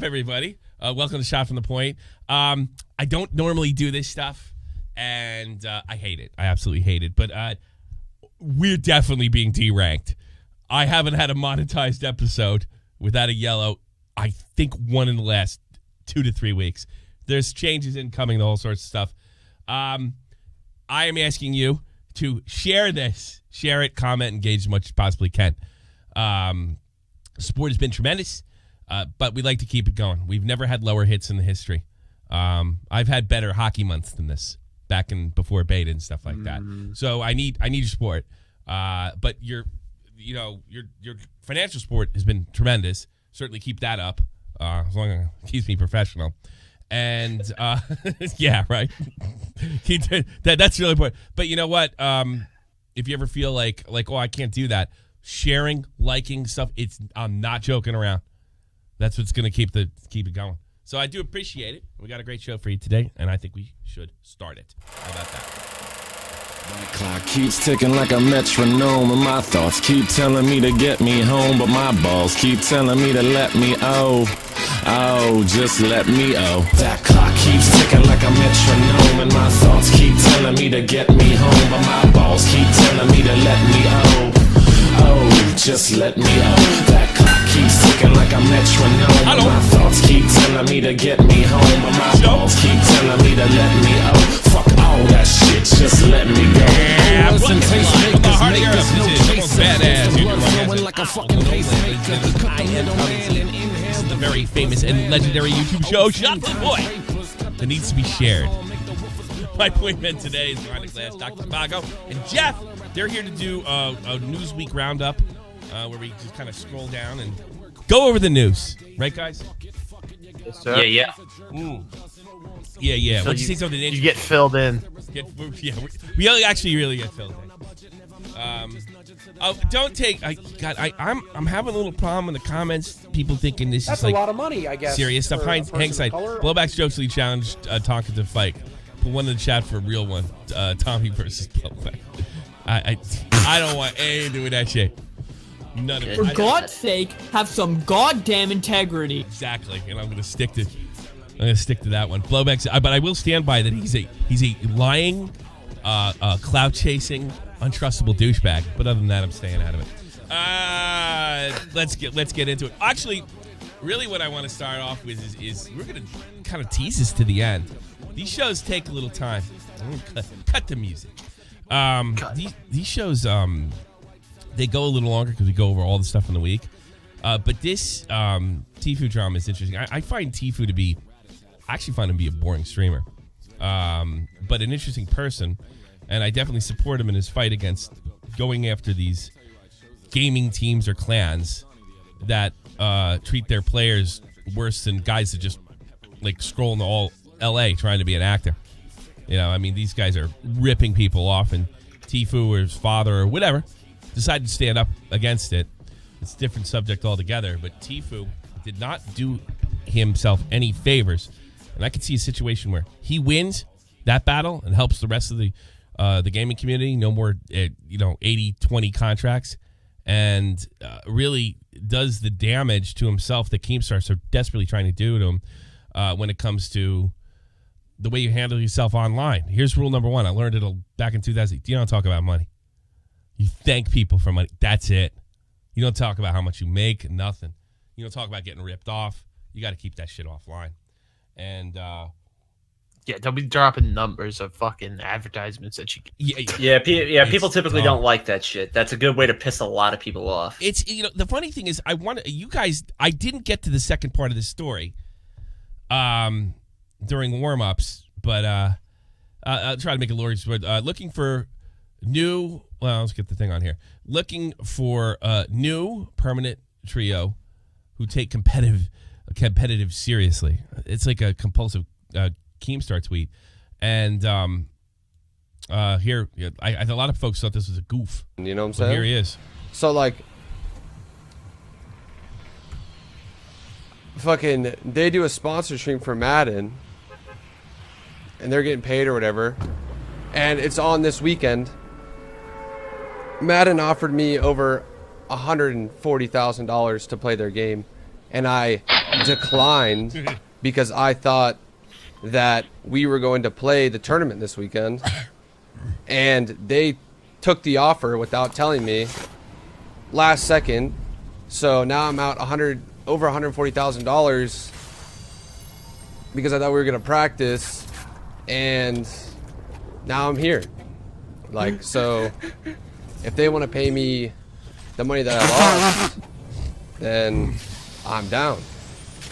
Everybody, welcome to Shot from the Point. I don't normally do this stuff, and I hate it. I absolutely hate it. But we're definitely being deranked. I haven't had a monetized episode without a yellow, I think, one in the last 2 to 3 weeks. There's changes incoming, all sorts of stuff. I am asking you to share this. Share it, comment, engage as much as you possibly can. Support has been tremendous. But we like to keep it going. We've never had lower hits in the history. I've had better hockey months than this back in before beta and stuff like that. So I need your support. But your financial support has been tremendous. Certainly keep that up as long as it keeps me professional. And yeah, right. That's really important. But you know what? If you ever feel like oh, I can't do that, sharing, liking stuff. I'm not joking around. That's what's going to keep it going. So I do appreciate it. We got a great show for you today, and I think we should start it. How about that? My clock keeps ticking like a metronome, and my thoughts keep telling me to get me home, but my balls keep telling me to let me just let me That clock keeps ticking like a metronome, and my thoughts keep telling me to get me home, but my balls keep telling me to let me just let me That clock keeps ticking like a metronome, and my thoughts keep telling me to get me home, but my balls keep telling me to let me fuck all that shit, just let me go. Yeah, listen, the Hart era. This is badass. This is the very famous and legendary YouTube show, Shot from the Point, that needs to be shared. My point man today is behind the glass, Dr. Spago and Jeff. They're here to do a Newsweek roundup where we just kind of scroll down and go over the news. Right, guys? Yes, sir. Yeah. Yeah. So Once you say something interesting, you get filled in. We actually really get filled in. Don't take. I'm having a little problem in the comments. People thinking this That's is like a lot of money, I guess. Serious stuff. Hang side. Blowback's Jokes League Challenge. Talking to fight. Put one in the chat for a real one. Tommy versus Blowback. I don't want anything to do with that shit. None of it. For God's sake, have some goddamn integrity. Exactly, and I'm gonna stick to that one. Blowback's, but I will stand by that. He's a lying, clout chasing, untrustable douchebag. But other than that, I'm staying out of it. Let's get into it. Actually, really, what I want to start off with is we're gonna kind of tease this to the end. These shows take a little time. Cut the music. These shows they go a little longer because we go over all the stuff in the week. But this Tfue drama is interesting. I find Tfue to be, I actually find him to be a boring streamer, but an interesting person, and I definitely support him in his fight against going after these gaming teams or clans that treat their players worse than guys that just like scroll into all LA trying to be an actor. You know, I mean, these guys are ripping people off, and Tfue or his father or whatever decided to stand up against it. It's a different subject altogether, but Tfue did not do himself any favors, and I could see a situation where he wins that battle and helps the rest of the gaming community. No more 80-20 contracts, and really does the damage to himself that Keemstars are desperately trying to do to him when it comes to the way you handle yourself online. Here's rule number one. I learned it back in 2000. You don't talk about money. You thank people for money. That's it. You don't talk about how much you make. Nothing. You don't talk about getting ripped off. You got to keep that shit offline. And don't be dropping numbers of fucking advertisements that you. People typically don't like that shit. That's a good way to piss a lot of people off. It's the funny thing is, you guys. I didn't get to the second part of the story. During warm-ups, but I'll try to make it Lori's word. Looking for new. Well, let's get the thing on here. Looking for a new permanent trio who take competitive seriously. It's like a compulsive Keemstar tweet, and here a lot of folks thought this was a goof. You know what I'm saying? Here he is. So like, fucking, they do a sponsor stream for Madden, and they're getting paid or whatever, and it's on this weekend. Madden offered me over $140,000 to play their game, and I declined because I thought that we were going to play the tournament this weekend, and they took the offer without telling me last second. So now I'm out over $140,000 because I thought we were gonna practice, and now I'm here. Like, so if they want to pay me the money that I lost, then I'm down.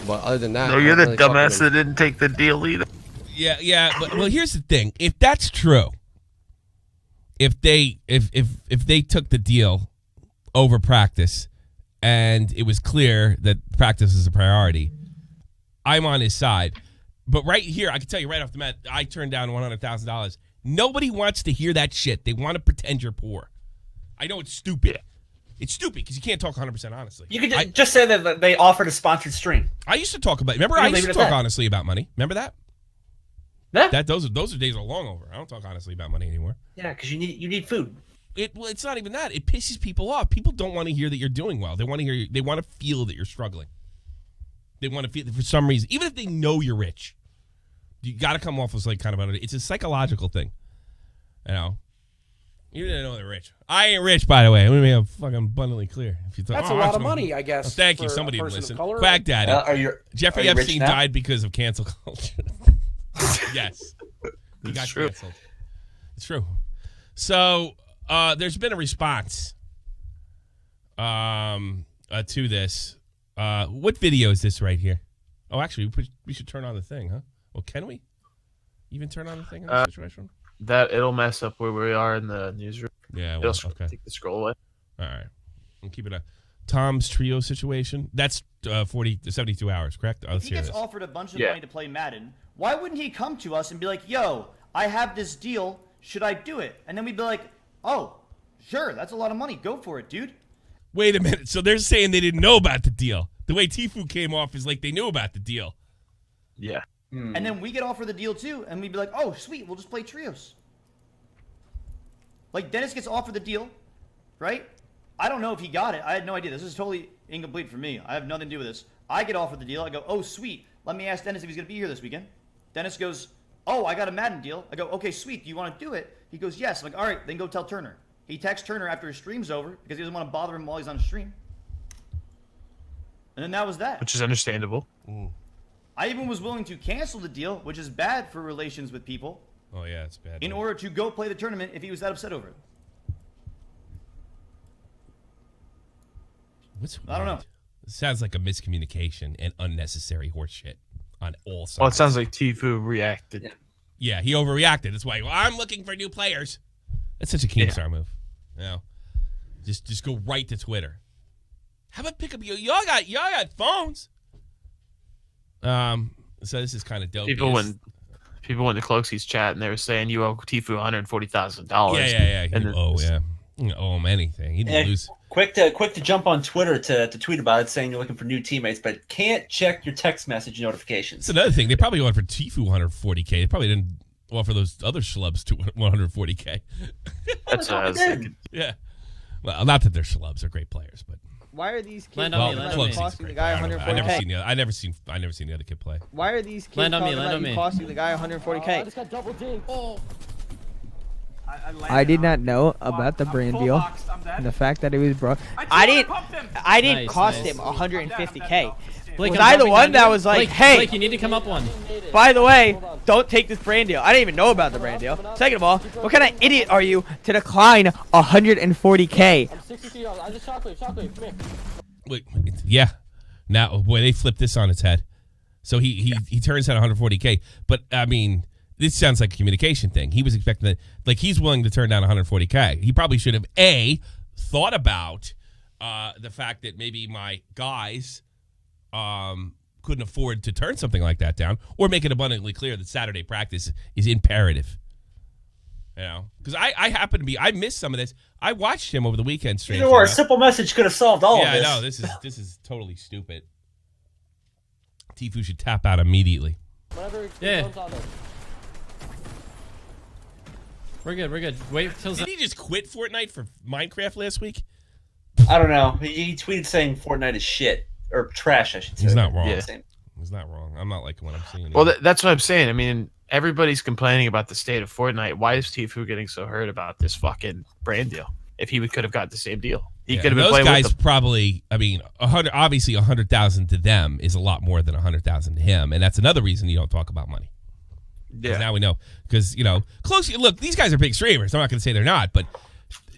But other than that, No, you're the dumbass that didn't take the deal either. Yeah. But well, here's the thing: if that's true, if they took the deal over practice, and it was clear that practice is a priority, I'm on his side. But right here, I can tell you right off the bat, I turned down $100,000. Nobody wants to hear that shit. They want to pretend you're poor. I know it's stupid. Yeah. It's stupid because you can't talk 100% honestly. You could just say that they offered a sponsored stream. I used to talk about. Remember, I used to talk honestly about money. Remember that? Yeah. Those days are long over. I don't talk honestly about money anymore. Yeah, because you need food. Well, it's not even that. It pisses people off. People don't want to hear that you're doing well. They want to hear. They want to feel that you're struggling. They want to feel for some reason, even if they know you're rich. You got to come off as like kind of it's a psychological thing, you know. You didn't know they're rich. I ain't rich, by the way. Let me make it fucking abundantly clear. If you thought, that's a lot of money, I guess. Well, thank you. Somebody didn't listen. Quack Daddy. Jeffrey Epstein died because of cancel culture. Yes, he got canceled. It's true. So there's been a response to this. What video is this right here? Oh, actually, we should turn on the thing, huh? Well, can we even turn on the thing in this situation? That it'll mess up where we are in the newsroom. Yeah, well, it'll take the scroll away. All right, we'll keep it a Tom's trio situation. That's 72 hours, correct? If he gets offered a bunch of money to play Madden, why wouldn't he come to us and be like, "Yo, I have this deal. Should I do it?" And then we'd be like, "Oh, sure, that's a lot of money. Go for it, dude." Wait a minute. So they're saying they didn't know about the deal. The way Tfue came off is like they knew about the deal. Yeah. And then we get offered the deal too, and we'd be like, "Oh, sweet, we'll just play trios." Like Dennis gets offered the deal, right? I don't know if he got it. I had no idea. This is totally incomplete for me. I have nothing to do with this. I get offered the deal. I go, "Oh, sweet. Let me ask Dennis if he's going to be here this weekend." Dennis goes, "Oh, I got a Madden deal." I go, "Okay, sweet. Do you want to do it?" He goes, "Yes." I'm like, "All right, then go tell Turner." He texts Turner after his stream's over because he doesn't want to bother him while he's on stream. And then that was that. Which is understandable. I even was willing to cancel the deal, which is bad for relations with people. Oh, yeah, it's bad. In order to go play the tournament if he was that upset over it. I don't know. It sounds like a miscommunication and unnecessary horseshit on all sides. Well, it sounds like Tfue reacted. Yeah, he overreacted. That's why I'm looking for new players. That's such a Keemstar move. You know, just go right to Twitter. How about pick up y'all got phones? So this is kind of dope. People went to Cloak's chat and they were saying you owe Tfue $140,000. Yeah. You owe him anything. He didn't lose. Quick to jump on Twitter to tweet about it, saying you're looking for new teammates, but can't check your text message notifications. That's another thing. They probably offered Tfue $140K. They probably didn't offer those other schlubs to $140K. That's what I was thinking. Yeah. Well, not that they're schlubs. They're great players, but. Why are these kids costing the guy $140K? I never seen the other kid play. Why are these kids costing the guy $140K? I just got double D. Oh. I did not know about the brand deal and the fact that it was broke. I didn't cost him $150K. Blake, was I the one that was like, "Hey, Blake, you need to come up one"? By the way, don't take this brand deal. I didn't even know about the brand deal. Second of all, what kind of idiot are you to decline $140K? I'm 60 feet off. I just shockwave, come here. Wait, yeah. Now, boy, they flipped this on its head. So he turns out 140K. But I mean, this sounds like a communication thing. He was expecting that, like, he's willing to turn down 140K. He probably should have thought about the fact that maybe my guys couldn't afford to turn something like that down, or make it abundantly clear that Saturday practice is imperative. You know, because I missed some of this. I watched him over the weekend stream. Or a simple message could have solved all of this. Yeah, I know. This is totally stupid. Tfue should tap out immediately. Yeah. We're good. Wait till. Did he just quit Fortnite for Minecraft last week? I don't know. He tweeted saying Fortnite is shit. Or trash, I should say. He's not wrong. Yeah. He's not wrong. I'm not liking what I'm seeing. Well, that's what I'm saying. I mean, everybody's complaining about the state of Fortnite. Why is Tfue getting so hurt about this fucking brand deal? If he could have got the same deal, he could have been those playing guys with them. probably. I mean, 100,000 to them is a lot more than 100,000 to him, and that's another reason you don't talk about money. Yeah. Now we know because Close. Look, these guys are big streamers. I'm not going to say they're not, but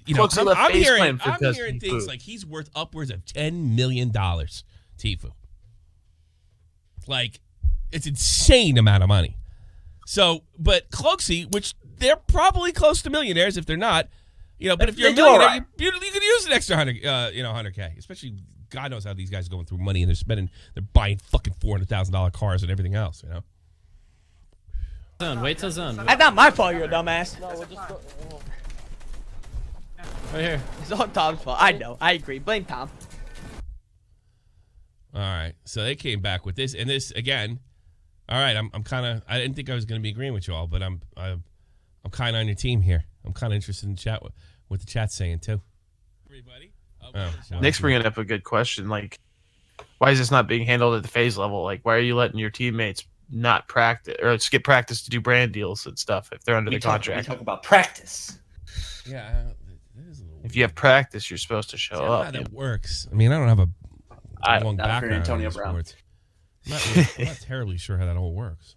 I'm hearing things like he's worth upwards of $10 million. Tfue, like, it's insane amount of money. So, but Cloaksy, which they're probably close to millionaires if they're not. But if you're a millionaire, you could use an extra 100K. Especially, God knows how these guys are going through money and they're buying fucking $400,000 cars and everything else. Wait till zone. That's not my fault. You're a dumbass. No, we'll just go. Right here. It's all Tom's fault. I know. I agree. Blame Tom. All right, so they came back with this, and this again. All right, I'm kind of. I didn't think I was going to be agreeing with you all, but I'm kind of on your team here. I'm kind of interested in chat what the chat's saying too. Everybody, Nick's bringing up a good question. Like, why is this not being handled at the phase level? Like, why are you letting your teammates not practice or skip practice to do brand deals and stuff if they're under the contract? We talk about practice. Yeah, if you have practice, you're supposed to show up. How that works. I mean, I don't have a long not background in Antonio Brown. sports. I'm not terribly sure how that all works.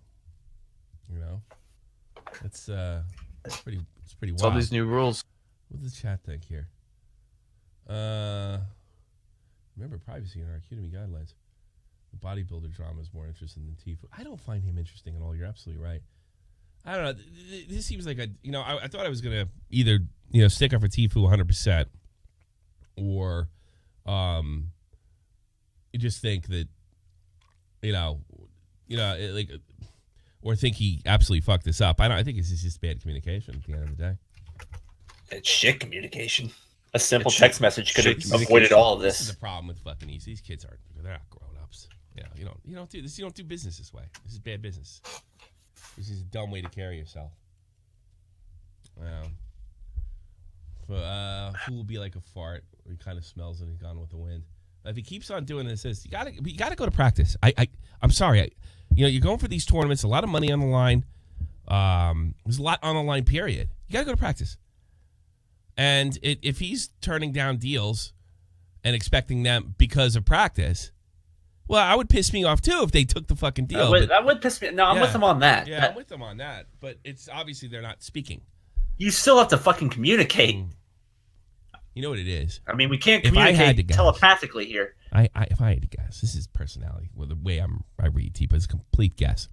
It's pretty It's wild. all these new rules. What does the chat think here? Remember privacy in our Academy guidelines. The bodybuilder drama is more interesting than Tfue. I don't find him interesting at all. You're absolutely right. I don't know. This seems like I thought I was gonna either stick up for Tfue 100%, or you just think that or think he absolutely fucked this up. I think it's just bad communication at the end of the day. It's shit communication. A simple text message could have avoided all of this. This is the problem with fucking these kids they're not grown ups. You don't do this. You don't do business this way. This is bad business. This is a dumb way to carry yourself. Who will be like a fart? He kind of smells and he's gone with the wind. If he keeps on doing this, you gotta go to practice. I'm sorry. You're going for these tournaments, a lot of money on the line. There's a lot on the line, period. You gotta go to practice. And if he's turning down deals and expecting them because of practice, well, I would piss me off too if they took the fucking deal. That would piss me. No, I'm with them on that. Yeah, I'm with them on that. But it's obviously they're not speaking. You still have to fucking communicate. You know what it is? I mean, we can't communicate telepathically here. If I had to guess, this is personality. Well, the way I read Tfue is a complete guess.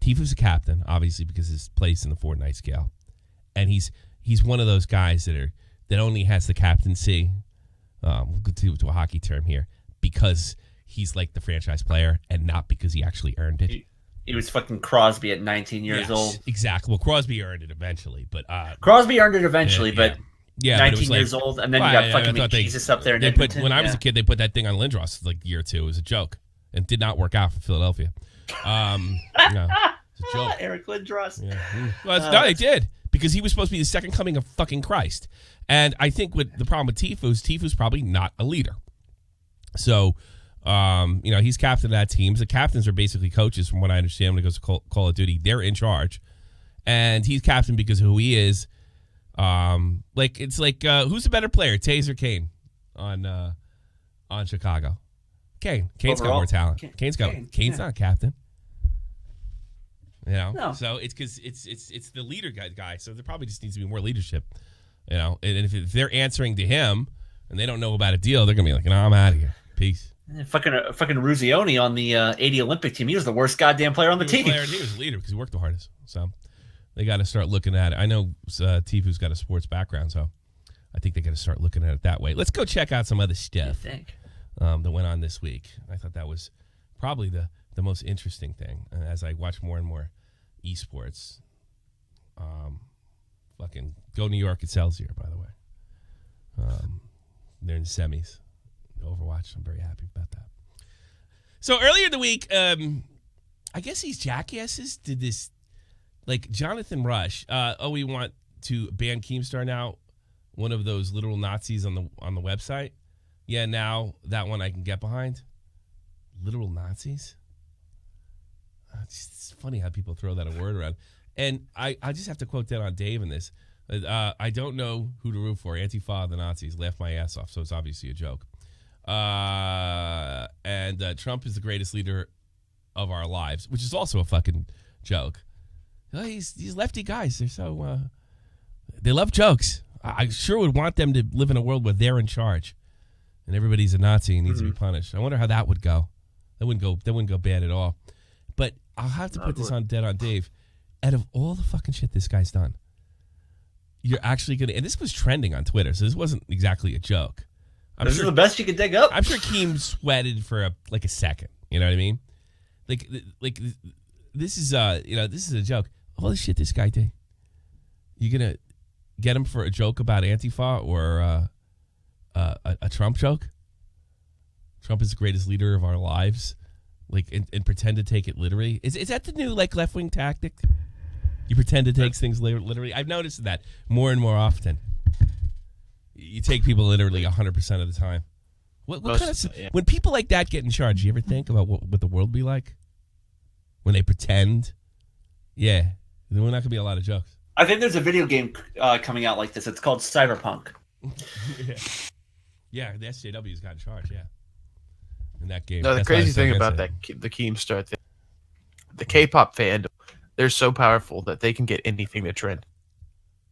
Tfue's a captain, obviously, because his place in the Fortnite scale, and he's one of those guys that only has the captaincy. We'll go to a hockey term here, because he's like the franchise player, and not because he actually earned it. He was fucking Crosby at 19 years old. Exactly. Well, Crosby earned it eventually, but Crosby earned it eventually, but. Yeah, 19 years old, and then you got fucking Jesus up there in Edmonton. When I was a kid, they put that thing on Lindros like a year or two. It was a joke, and did not work out for Philadelphia. It's a joke. Eric Lindros. Yeah. Well, no, they did, because he was supposed to be the second coming of fucking Christ. And I think with the problem with Tfue's probably not a leader. So, he's captain of that team. The captains are basically coaches, from what I understand, when it goes to Call of Duty. They're in charge, and he's captain because of who he is. Who's the better player, Taze or Kane on Chicago? Kane's Overall, got more talent. Kane's not a captain. No. So it's because it's the leader guy. So there probably just needs to be more leadership. And if they're answering to him and they don't know about a deal, they're gonna be like, I'm out of here. Peace. Fucking Ruzioni on the 80 Olympic team. He was the worst goddamn player on the team. He was a leader because he worked the hardest. So. They got to start looking at it. I know Tfue's got a sports background, so I think they got to start looking at it that way. Let's go check out some other stuff that went on this week. I thought that was probably the most interesting thing. And as I watch more and more esports, fucking go New York Excelsior, by the way. They're in the semis. Overwatch. I'm very happy about that. So earlier in the week, I guess these jackasses did this. Like Jonathan Rush, we want to ban Keemstar now, one of those literal Nazis on the website. Yeah, now that one I can get behind. Literal Nazis? It's funny how people throw that a word around. And I just have to quote that on Dave in this. I don't know who to root for. Antifa, the Nazis, laughed my ass off, so it's obviously a joke. And Trump is the greatest leader of our lives, which is also a fucking joke. These lefty guys, they're so they love jokes. I sure would want them to live in a world where they're in charge and everybody's a Nazi and needs to be punished. I wonder how that would go. That wouldn't go bad at all. But I'll have to put this on Dead on Dave. Out of all the fucking shit this guy's done, you're actually gonna, and this was trending on Twitter, so this wasn't exactly a joke. This is the best you could dig up. I'm sure Keem sweated for a second. You know what I mean? Like this is this is a joke. All the shit this guy did. You gonna get him for a joke about Antifa or a Trump joke? Trump is the greatest leader of our lives. And pretend to take it literally. Is that the new left wing tactic? You pretend to take things literally. I've noticed that more and more often. You take people literally 100% of the time. What kind of when people like that get in charge? You ever think about what the world be like when they pretend? Yeah, then we're not gonna be a lot of jokes. I think there's a video game coming out like this. It's called Cyberpunk. Yeah, the SJW's got in charge. Yeah, in that game. No, the crazy thing about the Keemstar thing, the K-pop fandom, they're so powerful that they can get anything to trend.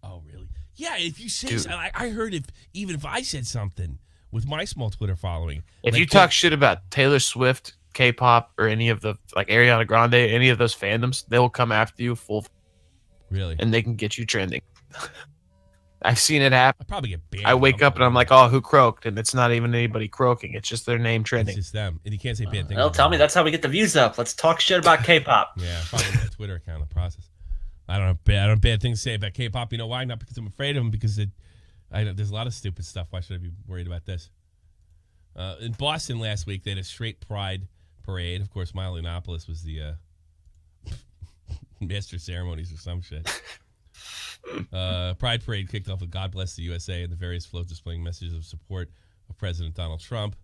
Oh, really? Yeah, if you say I heard even if I said something with my small Twitter following. If you talk shit about Taylor Swift, K-pop, or any of the Ariana Grande, any of those fandoms, they will come after you full. Really? And they can get you trending. I've seen it happen. I probably get banned. I wake up and I'm like, oh, who croaked? And it's not even anybody croaking. It's just their name trending. It's just them. And you can't say bad things. Well, tell me that's how we get the views up. Let's talk shit about K-pop. Yeah, probably my Twitter account in the process. I don't have bad things to say about K-pop. You know why? Not because I'm afraid of them, because there's a lot of stupid stuff. Why should I be worried about this? In Boston last week, they had a straight pride parade. Of course, Milo Yiannopoulos was the master ceremonies or some shit. Pride parade kicked off with God Bless the USA and the various floats displaying messages of support of President Donald Trump.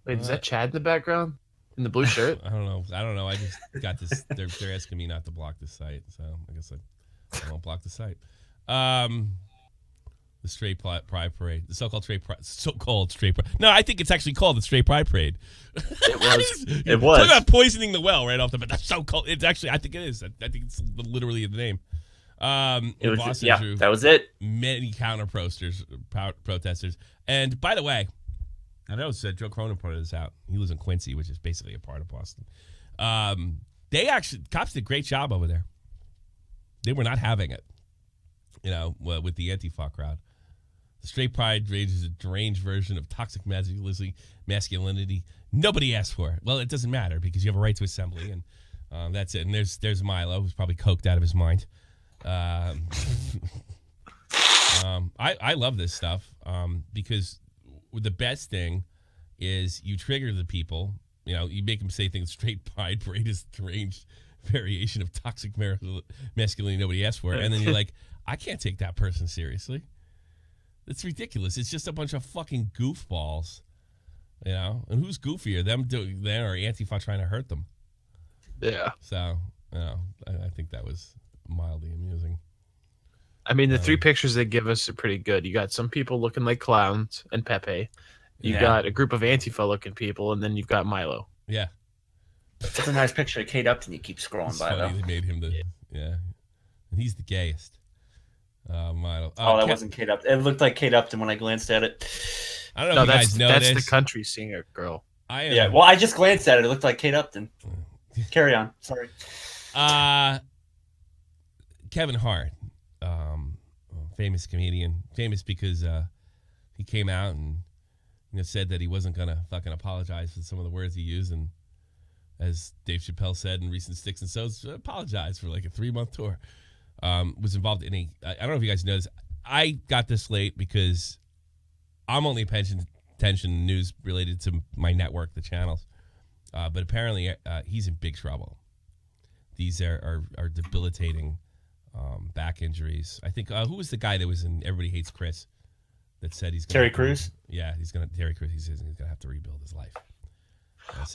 Wait, is that Chad in the background? In the blue shirt? I don't know. I just got this. They're asking me not to block the site, so I guess I won't block the site. The straight pride parade, the so-called straight pride. No, I think it's actually called the straight pride parade. It was. Talk about poisoning the well right off the bat. That's so called. It's actually, I think it is. I think it's literally the name. Boston, that was it. Many counter protesters. And by the way, I know Joe Cronin pointed this out. He lives in Quincy, which is basically a part of Boston. Cops did a great job over there. They were not having it, with the Antifa crowd. The straight pride rage is a deranged version of toxic masculinity. Nobody asked for it. Well, it doesn't matter because you have a right to assembly, and that's it. And there's Milo, who's probably coked out of his mind. I love this stuff because the best thing is you trigger the people. You make them say things. Straight pride parade is deranged variation of toxic masculinity nobody asked for, and then you're like, I can't take that person seriously. It's ridiculous. It's just a bunch of fucking goofballs, And who's goofier, them doing that or Antifa trying to hurt them? Yeah. So, I think that was mildly amusing. I mean, the three pictures they give us are pretty good. You got some people looking like clowns and Pepe. You got a group of Antifa-looking people, and then you've got Milo. Yeah. That's a nice picture of Kate Upton. You keep scrolling by, though. They made him and he's the gayest. Milo. That wasn't Kate Upton. It looked like Kate Upton when I glanced at it. I don't know if you guys know that's this. the country singer girl. Well, I just glanced at it. It looked like Kate Upton. Carry on. Sorry. Kevin Hart, famous comedian, famous because he came out and said that he wasn't gonna fucking apologize for some of the words he used, and as Dave Chappelle said in recent Sticks and Stones, apologized for like a 3-month tour. Was involved in I don't know if you guys know this. I got this late because I'm only paying attention news related to my network, the channels. But apparently he's in big trouble. These are debilitating back injuries. I think who was the guy that was in Everybody Hates Chris that said he's gonna Terry Crews? Yeah, Terry Crews. He says he's gonna have to rebuild his life.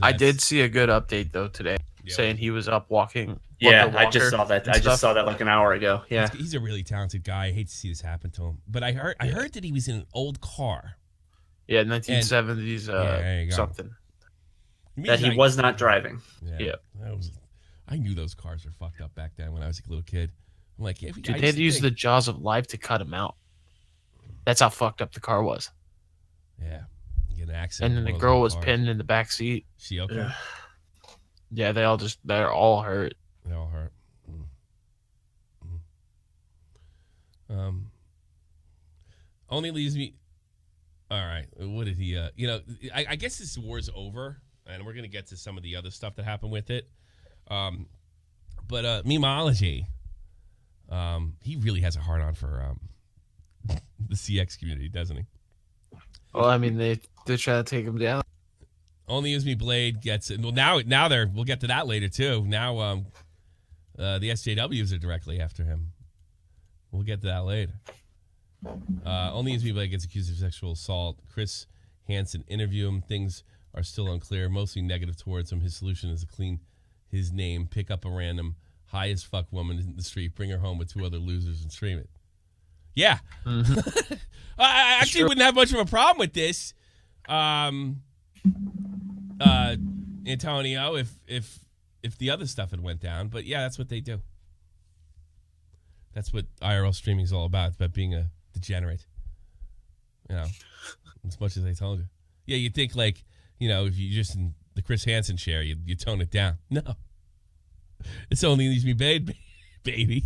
I did see a good update though today, saying he was up walking. Yeah, I just saw that. I just saw that like an hour ago. Yeah, he's a really talented guy. I hate to see this happen to him, but I heard that he was in an old car. Yeah, 1970s something. That he was not driving. Yeah. I knew those cars were fucked up back then when I was a little kid. I'm like, dude, they had to use the jaws of life to cut him out. That's how fucked up the car was. Yeah. You get an accident. And then the girl was pinned in the back seat. She okay? Yeah, they're all hurt. They all hurt. Only leaves me. All right. What did he? I guess this war's over, and we're gonna get to some of the other stuff that happened with it. But Memeology, he really has a hard on for the CX community, doesn't he? Well, I mean, they're trying to take him down. OnlyUseMeBlade gets it. Well, now we'll get to that later too. Now, the SJWs are directly after him. We'll get to that later. OnlyUseMeBlade gets accused of sexual assault. Chris Hansen interview him. Things are still unclear, mostly negative towards him. His solution is to clean his name, pick up a random high as fuck woman in the street, bring her home with 2 other losers, and stream it. Yeah. Mm-hmm. I actually wouldn't have much of a problem with this, Antonio, if the other stuff had went down. But yeah, that's what they do. That's what IRL streaming is all about. It's about being a degenerate. As much as I told you. Yeah, you think if you just in the Chris Hansen chair, you tone it down. No. It's OnlyUseMeBlade, baby.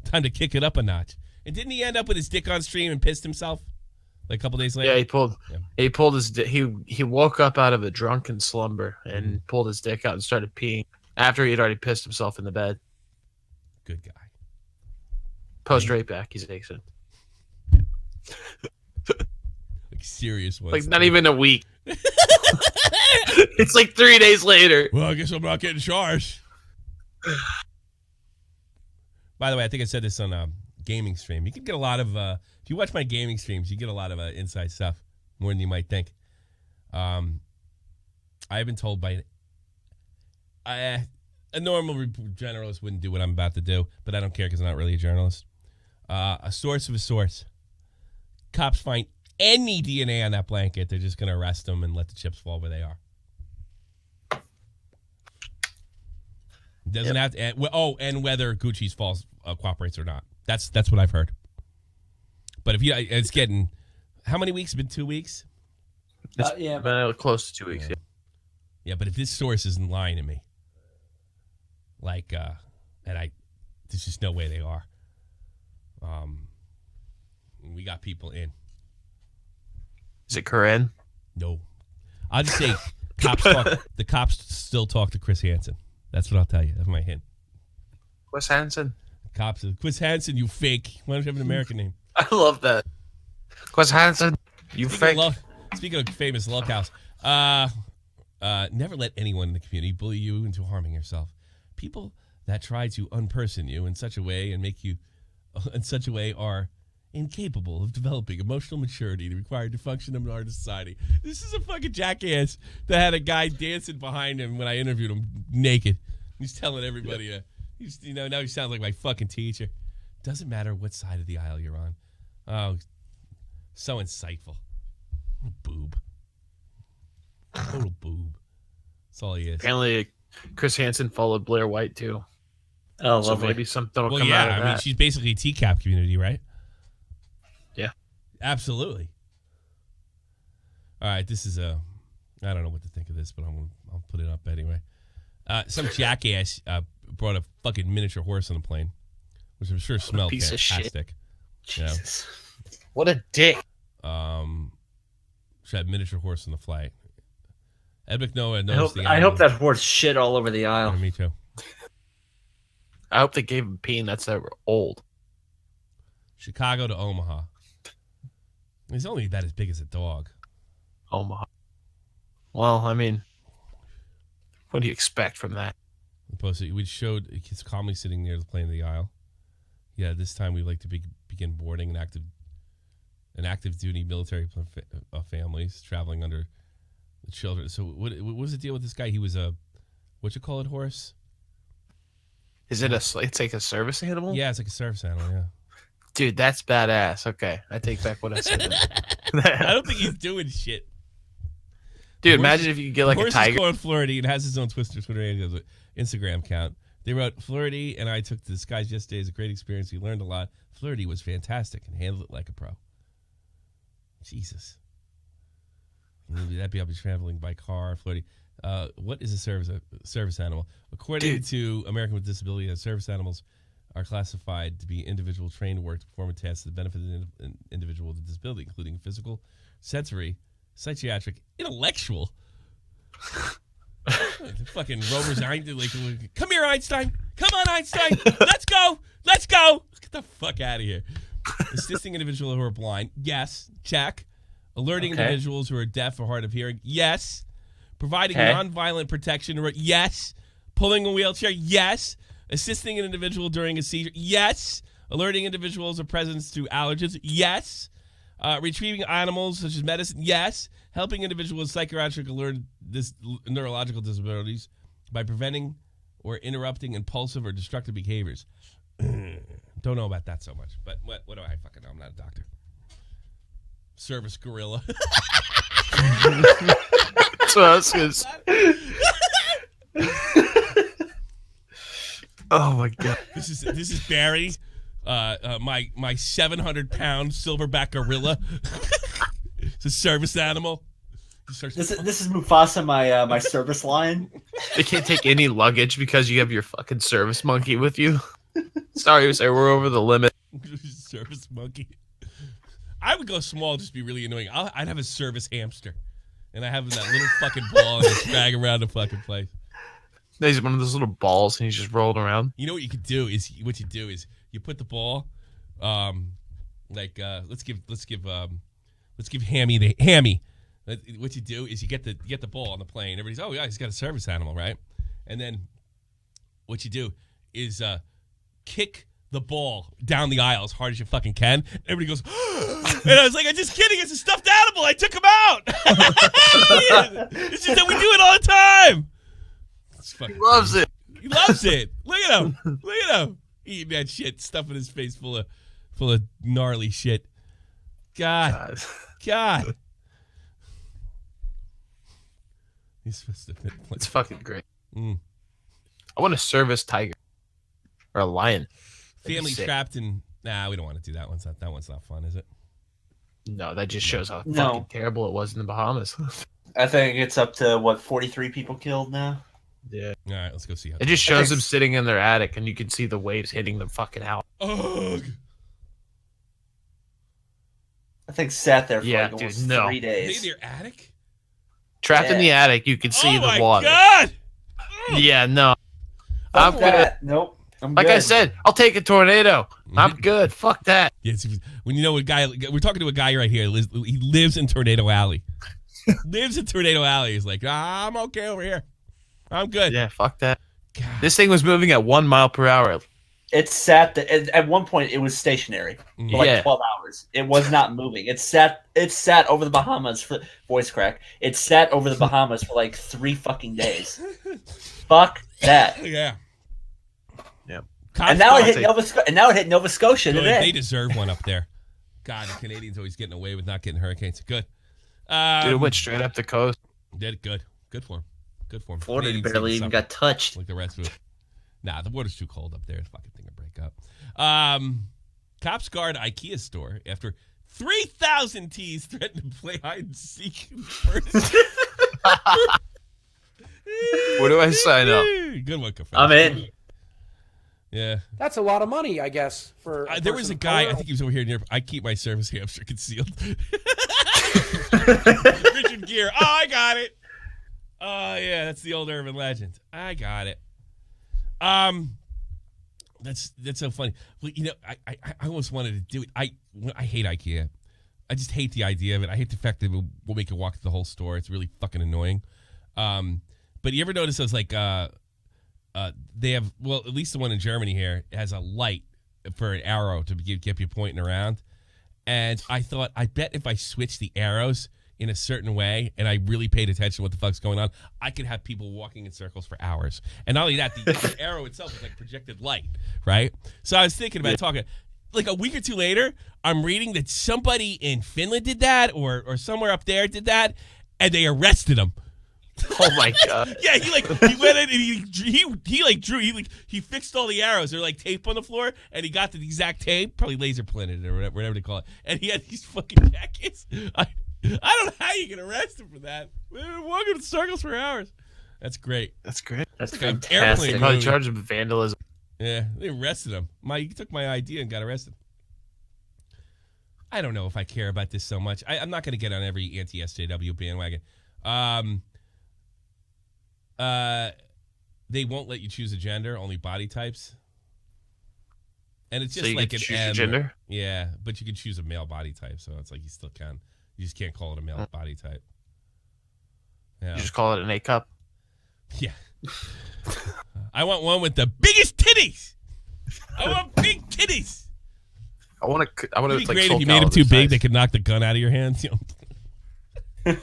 Time to kick it up a notch. And didn't he end up with his dick on stream and pissed himself like a couple days later? Yeah, he pulled his he woke up out of a drunken slumber and pulled his dick out and started peeing after he had already pissed himself in the bed. Good guy. Post-rape accusation. Like serious ones. Like not even a week. It's like 3 days later. Well, I guess I'm not getting charged. By the way, I think I said this on gaming stream. You can get a lot of if you watch my gaming streams, you get a lot of inside stuff, more than you might think. I've been told by a normal journalist wouldn't do what I'm about to do, but I don't care because I'm not really a journalist. A source of a source. Cops find any DNA on that blanket, they're just going to arrest them and let the chips fall where they are. Doesn't have to. And whether Gucci's false cooperates or not. That's what I've heard. But if it's getting how many weeks? It's been 2 weeks. Been close to 2 weeks. Yeah, but if this source isn't lying to me, there's just no way they are. We got people in. Is it Corinne? No, I'll just say the cops still talk to Chris Hansen. That's what I'll tell you. That's my hint. Chris Hansen. Cops. Chris Hansen, you fake. Why don't you have an American name? I love that. Chris Hansen, you fake. Speaking of famous love house, never let anyone in the community bully you into harming yourself. People that try to unperson you in such a way and make you in such a way are incapable of developing emotional maturity required to function in our society. This is a fucking jackass that had a guy dancing behind him when I interviewed him naked. He's telling everybody, now he sounds like my fucking teacher. Doesn't matter what side of the aisle you're on. Oh, so insightful. Boob. Total boob. That's all he is. Apparently, Chris Hansen followed Blair White too. Oh, so lovely. Maybe something will come out of that. I mean, she's basically a TCAP community, right? Yeah. Absolutely. All right, this is I don't know what to think of this, but I'll put it up anyway. Some jackass brought a fucking miniature horse on a plane, which I'm sure smelled fantastic. Jesus. What a dick. She had miniature horse on the flight. Ed McNoah knows I hope that horse shit all over the aisle. Yeah, me too. I hope they gave him peanuts that were old. Chicago to Omaha. He's only about as big as a dog. Omaha. Well, I mean, what do you expect from that? We showed kids calmly sitting near the plane of the aisle. Yeah, this time we'd like to begin boarding an active duty military families traveling under The children. So what was the deal with this guy? He was a, what you call it, horse? Is it it's like a service animal? Yeah, it's like a service animal, yeah. Dude, that's badass. Okay, I take back what I said. I don't think he's doing shit. Dude, imagine if you could get like a tiger. Horse is going Florida and has his own Twitter and Instagram account. They wrote, Flirty and I took to the skies yesterday. It was a great experience. We learned a lot. Flirty was fantastic and handled it like a pro. Jesus. That'd be up to traveling by car, Flirty. What is a service animal? According to American with Disability, service animals are classified to be individual trained to work to perform a task that benefits an individual with a disability, including physical, sensory, psychiatric, intellectual. Fucking Rover's like, come here, Einstein. Come on, Einstein. Let's go. Let's go. Get the fuck out of here. Assisting individuals who are blind. Yes. Check. Alerting individuals who are deaf or hard of hearing. Yes. Providing nonviolent protection. Yes. Pulling a wheelchair. Yes. Assisting an individual during a seizure. Yes. Alerting individuals of presence to allergens. Yes. Retrieving animals such as medicine. Yes. Helping individuals with psychiatric neurological disabilities by preventing or interrupting impulsive or destructive behaviors. Don't know about that so much, but what do I fucking know? I'm not a doctor. Service gorilla. That's what I was gonna say. Oh my god. This is Barry. My 700-pound silverback gorilla. It's a service animal. This is Mufasa, my service lion. They can't take any luggage because you have your fucking service monkey with you. Sorry, sir, we're over the limit. Service monkey. I would go small, just be really annoying. I'd have a service hamster, and I have that little fucking ball and just drag around the fucking place. He's one of those little balls, and he's just rolled around. You know what you could do is you put the ball, let's give Hammy. What you do is you get the ball on the plane. Everybody's, oh yeah, he's got a service animal, right? And then what you do is kick the ball down the aisle as hard as you fucking can. Everybody goes, and I was like, I'm just kidding. It's a stuffed animal. I took him out. It's just that we do it all the time. He loves it. He loves it. Look at him. Look at him. Eating that shit, stuffing his face full of gnarly shit. God. He's supposed to fit. It's fucking great. I want a service tiger or a lion. Family trapped in. Nah, we don't want to do that one. That one's not fun, is it? No, that just shows how fucking terrible it was in the Bahamas. I think it's up to 43 people killed now. Yeah. All right, let's go see how. It just shows them sitting in their attic, and you can see the waves hitting them fucking out. Ugh. I think sat there for almost 3 days. They in their attic? Trapped in the attic, you can see the water. Oh my god! Yeah, no. I'm good. Nope. Like I said, I'll take a tornado. I'm good. Fuck that. Yeah, when you know a guy, we're talking to a guy right here. He lives in Tornado Alley. Lives in Tornado Alley. He's like, I'm okay over here. I'm good. Yeah, fuck that. God. This thing was moving at 1 mile per hour. It sat at one point. It was stationary for like 12 hours. It was not moving. It sat over the Bahamas for voice crack. It sat over the Bahamas for like 3 fucking days. Fuck that. Yeah. And now it hit Nova Scotia today. They deserve one up there. God, the Canadians always getting away with not getting hurricanes. Good. Dude, it went straight up the coast. Did good. Good for him. Good for him. Florida Canadians barely even got touched. Like the rest of it. Nah, the water's too cold up there. The fucking thing will break up. Cops guard IKEA store after 3,000 T's threatened to play hide and seek in first. Where do I sign up? Good one, Kafar. I'm in. Yeah. That's a lot of money, I guess. For there was a guy, I think he was over here near. I keep my service hamster concealed. Richard Gere. Oh, I got it. Oh, yeah, that's the old urban legend. I got it. That's so funny. Well, you know, I almost wanted to do it. I hate IKEA. I just hate the idea of it. I hate the fact that we'll make you walk through the whole store. It's really fucking annoying. But you ever notice those like they have, well, at least the one in Germany here has a light for an arrow to get you pointing around. And I thought, I bet if I switch the arrows in a certain way, and I really paid attention to what the fuck's going on, I could have people walking in circles for hours. And not only that, the arrow itself is like projected light, right? So I was thinking about talking. Like a week or two later, I'm reading that somebody in Finland did that, or somewhere up there did that, and they arrested him. Oh my god! Yeah, he went in and he fixed all the arrows. They're like tape on the floor, and he got the exact tape, probably laser printed or whatever they call it. And he had these fucking jackets. I don't know how you can arrest him for that. We've been walking in circles for hours. That's great. That's great. That's like fantastic. Probably charged him with vandalism. Yeah, they arrested him. He took my ID and got arrested. I don't know if I care about this so much. I'm not going to get on every anti-SJW bandwagon. They won't let you choose a gender, only body types. And it's just so you like can an choose M. your gender? Yeah, but you can choose a male body type, so it's like you still can. You just can't call it a male body type. Yeah. You just call it an A cup. Yeah. I want one with the biggest titties. I want big titties. I want to. It'd be great if you made them too big, they could knock the gun out of your hands. You know?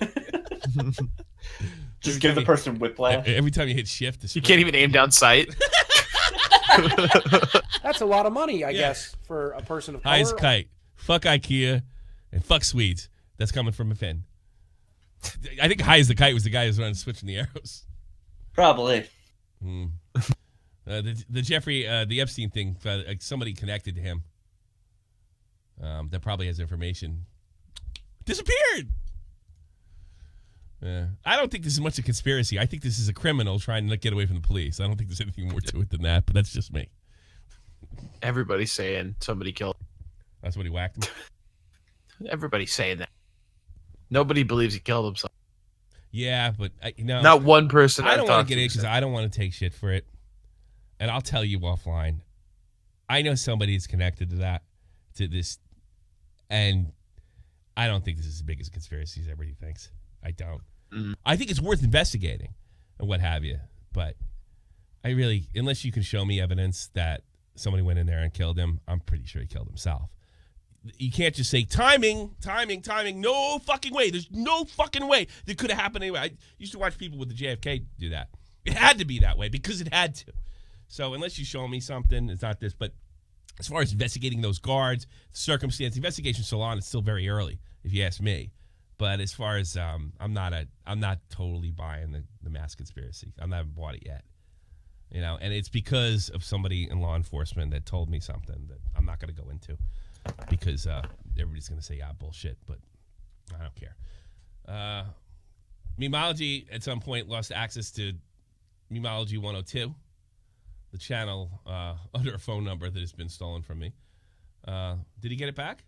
Just give the person whiplash. Every time you hit shift, you can't even aim down sight. That's a lot of money, I guess, for a person of color. High as kite. Fuck IKEA and fuck Swedes. That's coming from a Finn. I think High as the Kite was the guy who's running switching the arrows. Probably. The Jeffrey, the Epstein thing, somebody connected to him that probably has information. Disappeared. I don't think this is much a conspiracy. I think this is a criminal trying to get away from the police. I don't think there's anything more to it than that, but that's just me. Everybody's saying somebody killed him. That's what he whacked him? Everybody's saying that. Nobody believes he killed himself. Yeah, but not one person. I don't want to get into it because I don't want to take shit for it. And I'll tell you offline. I know somebody is connected to this, and I don't think this is as big as a conspiracy as everybody thinks. I don't. I think it's worth investigating and what have you, but I really, unless you can show me evidence that somebody went in there and killed him, I'm pretty sure he killed himself. You can't just say timing. No fucking way. There's no fucking way that could have happened anyway. I used to watch people with the JFK do that. It had to be that way because it had to. So unless you show me something, it's not this. But as far as investigating those guards, circumstance, investigation so on, it's still very early, if you ask me. But as far as I'm not totally buying the mass conspiracy. I haven't bought it yet. You know, and it's because of somebody in law enforcement that told me something that I'm not going to go into. Because everybody's going to say, bullshit, but I don't care. Memology, at some point, lost access to Memology 102, the channel under a phone number that has been stolen from me. Did he get it back?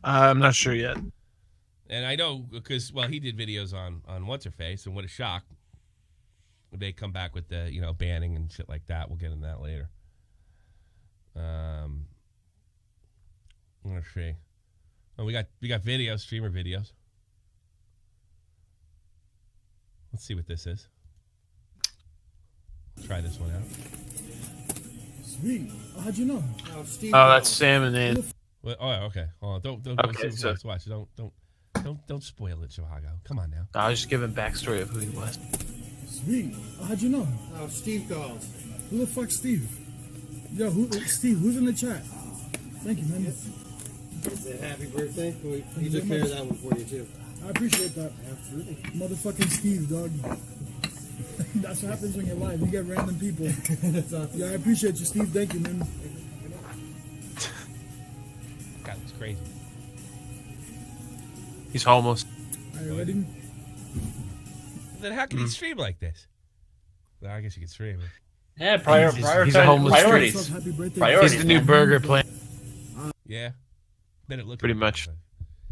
I'm not sure yet. And I know because, well, he did videos on What's-Her-Face, and what a shock. They come back with the, banning and shit like that. We'll get into that later. Let's see. Oh, we got videos, streamer videos. Let's see what this is. Try this one out. Sweet. How'd you know? Steve. Oh, that's Sam and then. Well, oh, okay. Hold on. Don't. Okay, so watch. Don't spoil it, Chicago. Come on now. I was just giving backstory of who he was. Sweet. How'd you know? Oh, Steve called. Who the fuck, Steve? Yo, Steve? Who's in the chat? Thank you, man. Said happy birthday. He took care of that one for you too. I appreciate that. Absolutely. Motherfucking Steve, dog. That's what happens when you're live. You get random people. That's awesome. Yeah, I appreciate you, Steve. Thank you, man. God, it's crazy. He's homeless. Are you ready? Then how can he stream like this? Well, I guess you could stream it. Yeah, he's a homeless priorities. Priorities. He's the new burger plant. Yeah. Better look pretty much.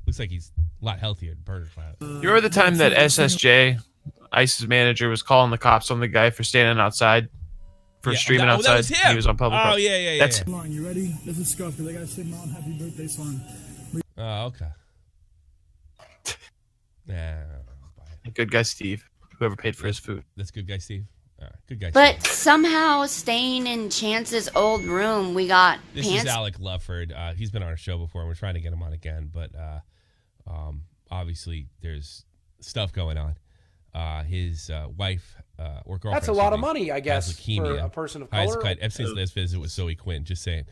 Looks like he's a lot healthier than Burger Cloud. You remember the time that SSJ, ICE's manager, was calling the cops on the guy for standing outside, for streaming outside? That was him. He was on public. Oh, yeah. That's Come on, you ready? This is Scuff, because I got to sing my own happy birthday song. Oh, okay. Nah. Good guy Steve, whoever paid for his food. That's good guy Steve. All right, good guy But Steve. somehow staying in Chance's old room, we got This pants. is Alec Lufford. He's been on our show before, and we're trying to get him on again. But obviously there's stuff going on. His wife or girlfriend. That's a lot of money, I guess, has leukemia. for a person of color. Epstein's last visit was Zoe Quinn. Just saying.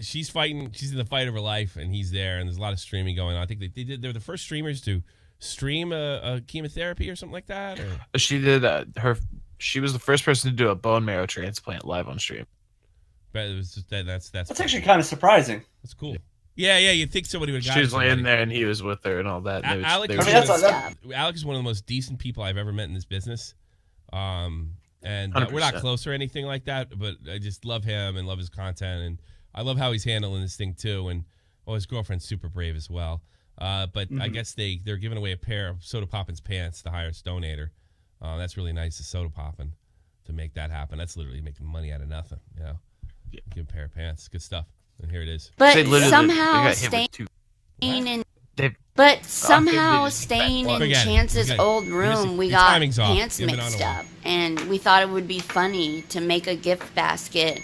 She's fighting. She's in the fight of her life, and he's there. And there's a lot of streaming going on. I think they were the first streamers to stream a chemotherapy or something like that. Or? She did She was the first person to do a bone marrow transplant live on stream. But it was just that's actually kind of surprising. That's cool. Yeah. You'd think somebody would. She was laying there, and he was with her, and all that. Alex is one of the most decent people I've ever met in this business. And we're not close or anything like that, but I just love him and love his content, and I love how he's handling this thing too. And his girlfriend's super brave as well. But I guess they're giving away a pair of Sodapoppin's pants, the highest donator. That's really nice of Sodapoppin to make that happen. That's literally making money out of nothing. Give a pair of pants, good stuff. And here it is. But somehow staying in Chance's old room, we got pants mixed up, and we thought it would be funny to make a gift basket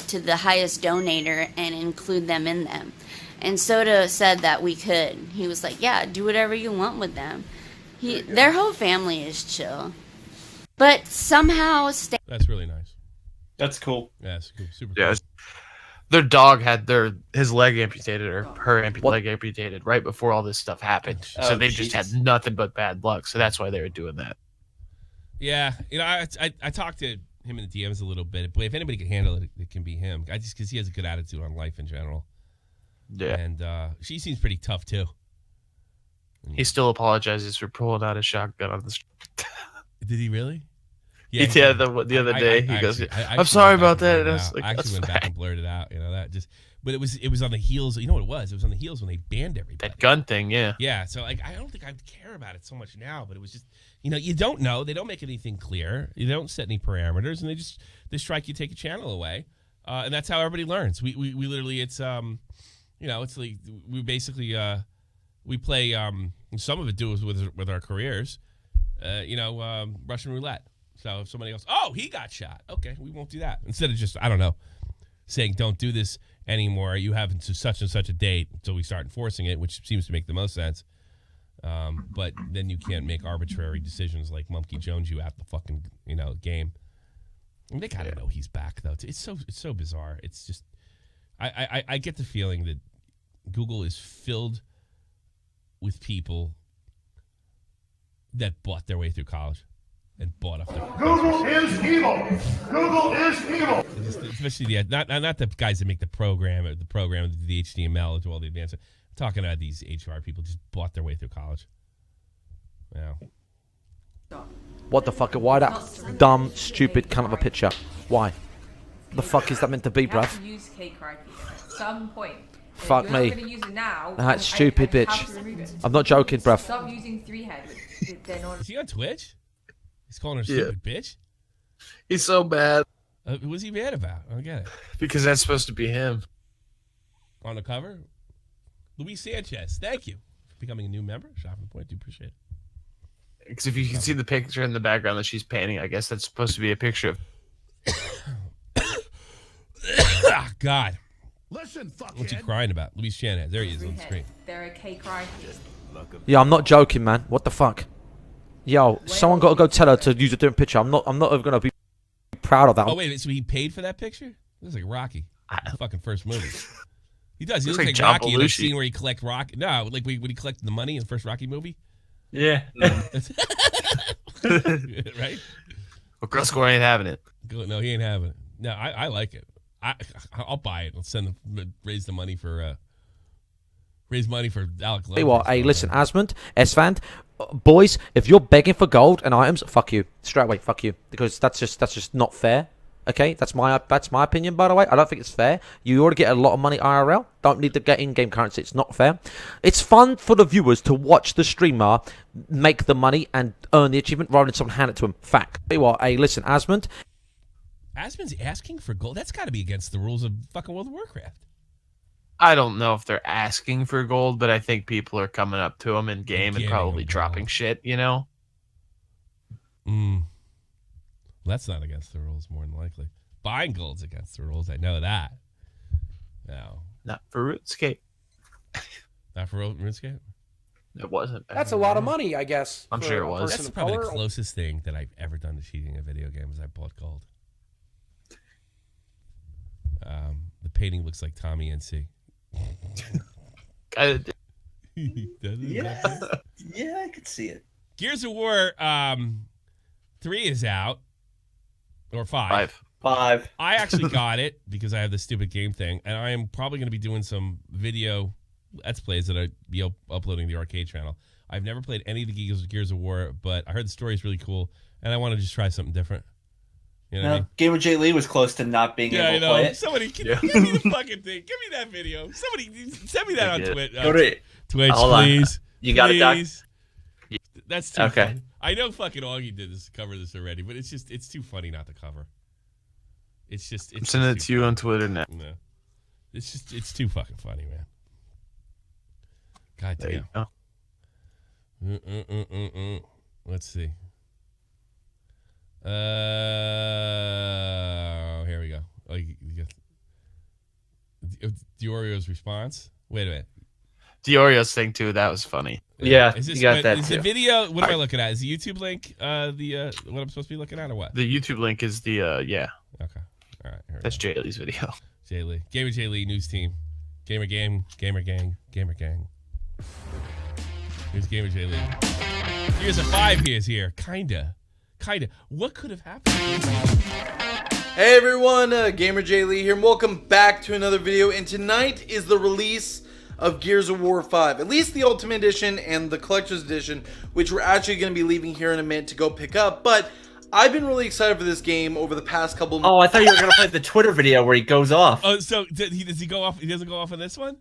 to the highest donator and include them in them. And Soda said that we could. He was like, "Yeah, do whatever you want with them." Their whole family is chill, but somehow that's really nice. That's cool. Yeah, it's cool. Super. Yeah. Cool. Their dog had his leg amputated, or her leg amputated right before all this stuff happened. So they just had nothing but bad luck. So that's why they were doing that. Yeah, I talked to him in the DMs a little bit. But if anybody can handle it, it can be him. Because he has a good attitude on life in general. Yeah, and she seems pretty tough too. He still apologizes for pulling out a shotgun on the street. Did he really? Yeah, the other day he goes, "I'm sorry about that." I actually went back and blurred it out. But it was on the heels. You know what it was? It was on the heels when they banned everybody. That gun thing, yeah. Yeah. So I don't think I care about it so much now. But it was just, you don't know. They don't make anything clear. You don't set any parameters, and they strike you, take a channel away, and that's how everybody learns. We literally it's it's like we basically we play some of it do with our careers, Russian roulette. So if somebody goes, "Oh, he got shot," okay, we won't do that. Instead of just, I don't know, saying don't do this anymore. You have until such and such a date until we start enforcing it, which seems to make the most sense. But then you can't make arbitrary decisions like Mumpky Jones you at the fucking game. I mean, they gotta know he's back though. It's so bizarre. It's just I get the feeling that Google is filled with people that bought their way through college. And bought up their Google is evil. Google is evil. Especially not the guys that make the program, the HTML, do all the advanced. I'm talking about these HR people just bought their way through college. Yeah. What the fuck? Why that dumb, stupid cunt of a picture? Why? The fuck is that meant to be, bruv? Use K-Card at some point. Fuck me. Use it now, that stupid bitch. I'm not joking, bruv. Stop using 3-head. Is he on Twitch? He's calling her stupid bitch? He's so bad. What's he mad about? I don't get it. Because that's supposed to be him. On the cover? Luis Sanchez, thank you for becoming a new member. Shopping Point, do appreciate it. Because if you can see the picture in the background that she's painting, I guess that's supposed to be a picture of... God. Listen, fuckhead. What's he crying about? Luis Sanchez. There he is on the screen. They're a K-Card. Yeah, I'm not joking, man. What the fuck? Yo, someone got to go tell her to use a different picture. I'm not going to be proud of that. Oh, wait, so he paid for that picture? This is like Rocky. The fucking first movie. He does. He looks like John Rocky in the Belushi. scene where he collect Rocky. No, like when he collected the money in the first Rocky movie. Yeah. Right? Well, Girl Score ain't having it. No, he ain't having it. No, I like it. I'll buy it. I'll raise money for Alec Logan. Hey, what? Hey, listen, Asmund, Esfand, boys, if you're begging for gold and items, fuck you. Straight away, fuck you. Because that's just not fair. Okay? That's my opinion, by the way. I don't think it's fair. You already get a lot of money IRL. Don't need to get in-game currency. It's not fair. It's fun for the viewers to watch the streamer make the money and earn the achievement rather than someone hand it to him. Fact. Hey, what? Hey, listen, Asmund. Asmund's asking for gold? That's got to be against the rules of fucking World of Warcraft. I don't know if they're asking for gold, but I think people are coming up to him in game and probably dropping shit, Well, that's not against the rules, more than likely. Buying gold's against the rules. I know that. No. Not for RuneScape. Not for RuneScape? It wasn't. That's a lot of money, I guess. I'm sure it was. That's probably the closest thing that I've ever done to cheating in a video game is I bought gold. The painting looks like Tommy NC. Yeah, I could see it. Gears of War 3 is out. Or 5. 5. I actually got it because I have this stupid game thing, and I am probably going to be doing some video Let's Plays that I'll be uploading to the arcade channel. I've never played any of the Gears of War, but I heard the story is really cool, and I want to just try something different. You know what I mean? Gamer J. Lee was close to not being able to play it. Somebody, give me the fucking thing. Give me that video. Somebody, send me that on Twitch. Go to Twitch, hold on. please. You got it, Doc? That's too okay. funny. I know fucking Augie did this, cover this already, but it's too funny not to cover. I'm sending it to you on Twitter now. No. It's too fucking funny, man. God damn. Let's see. Here we go. Oh, you got Diorio's response. Wait a minute. Diorio's thing too. That was funny. Yeah, is this, you got that is too. the video? What am I looking at? Is the YouTube link what I'm supposed to be looking at, or what? The YouTube link is the yeah. Okay. All right. That's Jay Lee's video. Jay Lee, Gamer Jay Lee news team, Gamer Game, Gamer Gang, Gamer Gang. Here's Gamer Jay Lee. Here's a 5 years here. Kinda. What could have happened? Hey everyone, Gamer J. Lee here, and welcome back to another video. And tonight is the release of Gears of War 5, at least the Ultimate Edition and the Collector's Edition, which we're actually going to be leaving here in a minute to go pick up. But I've been really excited for this game over the past couple of months. Oh, I thought you were going to play the Twitter video where he goes off. Oh, so does he go off? He doesn't go off on this one?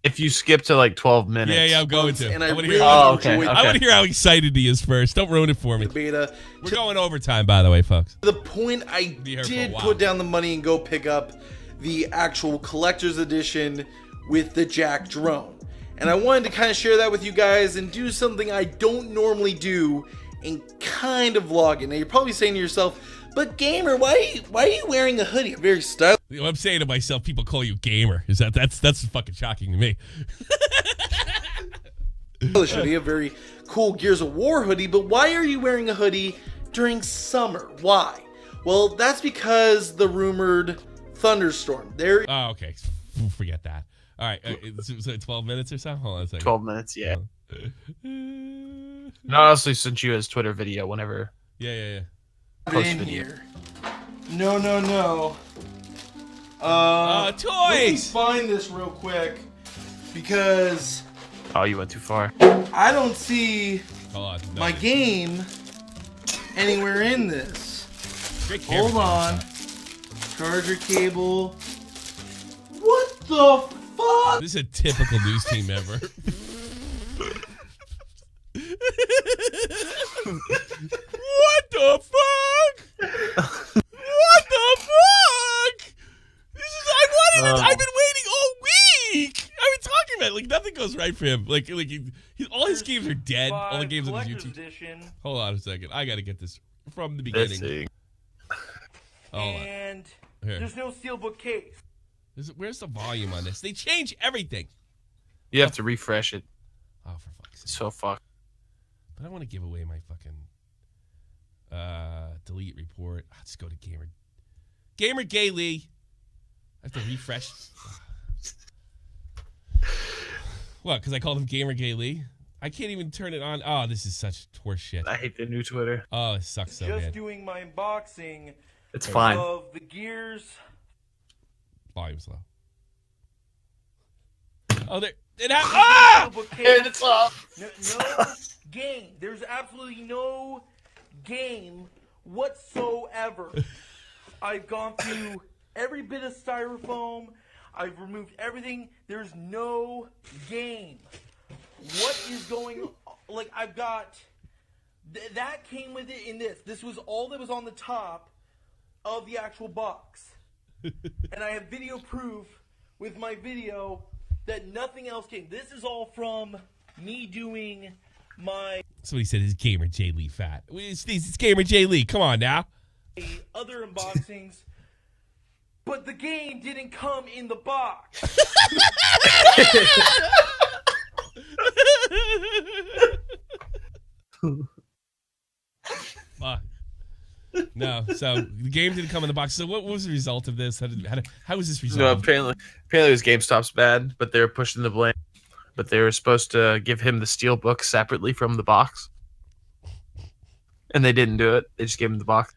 If you skip to like 12 minutes. Yeah, I'm going to. And I want to really hear. I want to hear how excited he is first. Don't ruin it for me. Beta. We're going overtime, by the way, folks. To the point I did put down the money and go pick up the actual Collector's Edition with the Jack drone. And I wanted to kind of share that with you guys and do something I don't normally do and kind of vlog it. Now you're probably saying to yourself, but Gamer, why are you wearing a hoodie? I'm very stylish. You know, I'm saying to myself, people call you Gamer. That's fucking shocking to me. Hoodie, a very cool Gears of War hoodie, but why are you wearing a hoodie during summer? Why? Well, that's because the rumored thunderstorm. Oh, okay. Forget that. All right. So 12 minutes or so? Hold on a second. 12 minutes, yeah. No, I also sent you his Twitter video whenever. Yeah. In here. No. Toys! Let me find this real quick because Oh, you went too far. I don't see my game anywhere in this. Hold on. Charger cable. What the fuck? This is a typical news team member. What the fuck? What the fuck? I've been waiting all week. I've been talking about it. Like nothing goes right for him. Like all his games are dead. All the games on his YouTube. Edition. Hold on a second. I got to get this from the beginning. And there's no steelbook case. Where's the volume on this? They change everything. You have to refresh it. Oh, for fuck's sake. So fucked. But I want to give away my fucking delete report. I'll just go to Gamer Gay Lee. I have to refresh. What? Because I called him Gamer Gay Lee? I can't even turn it on. Oh, this is such horse shit. I hate the new Twitter. Oh, it sucks so bad. Just doing my unboxing. It's fine. Of the Gears. Volume's low. Oh, there. It happened. And it's up. No game. There's absolutely no game whatsoever. I've gone through every bit of styrofoam. I've removed everything. There's no game. What is going on? Like, I've got... that came with it in this. This was all that was on the top of the actual box. And I have video proof with my video that nothing else came. This is all from me doing my... Somebody said it's Gamer J. Lee fat. It's Gamer J. Lee. Come on now. Other unboxings. but the game didn't come in the box. Fuck. No, so the game didn't come in the box. So what was the result of this? How was this No, resolved? apparently it was GameStop's bad, but they were pushing the blame. But they were supposed to give him the steel book separately from the box, and they didn't do it. They just gave him the box.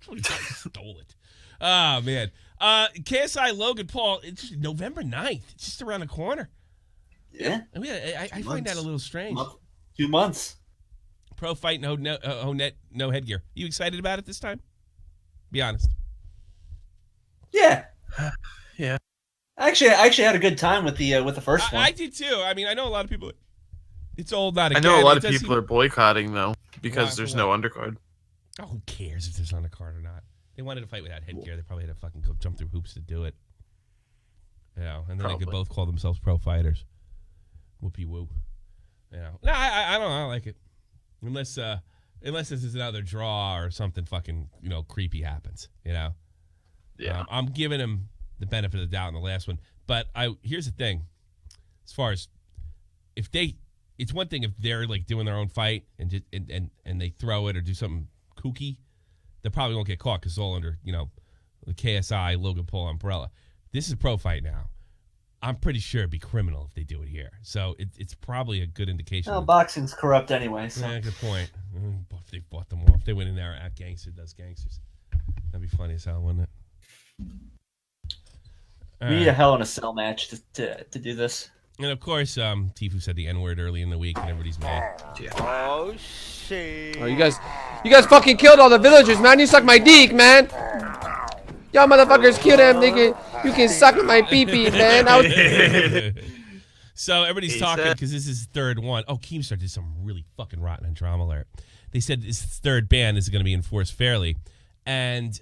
Stole it. Oh man. KSI Logan Paul. It's just November 9th. It's just around the corner. Yeah. I mean, I find that a little strange. 2 months. Pro fight, no headgear. You excited about it this time? Be honest. Yeah. Yeah. I actually had a good time with the first one. I did too. I mean, I know a lot of people. It's old, not I again. know a lot of people are boycotting though because there's no undercard. Oh, who cares if there's undercard or not? They wanted to fight without headgear. They probably had to fucking go jump through hoops to do it. Yeah, and then they could both call themselves pro fighters. Whoopie woo. You know, no, I don't like it. Unless this is another draw or something fucking, creepy happens, Yeah. I'm giving him the benefit of the doubt in the last one. But here's the thing. As far as it's one thing if they're like doing their own fight and just, and they throw it or do something kooky, they probably won't get caught because it's all under, the KSI Logan Paul umbrella. This is a pro fight now. I'm pretty sure it'd be criminal if they do it here. So it's probably a good indication. Well, boxing's corrupt anyway. So. Yeah, good point. If they bought them off, they went in there at gangster does gangsters. That'd be funny as hell, wouldn't it? We need a Hell in a Cell match to do this. And of course, Tfue said the N-word early in the week, and everybody's mad. Oh shit! Oh, you guys fucking killed all the villagers, man. You suck my dick, man. Y'all motherfuckers kill them, nigga. You can suck my pee-pee, man. So everybody's talking because this is the third one. Oh, Keemstar did some really fucking rotten and drama alert. They said this third ban is going to be enforced fairly. And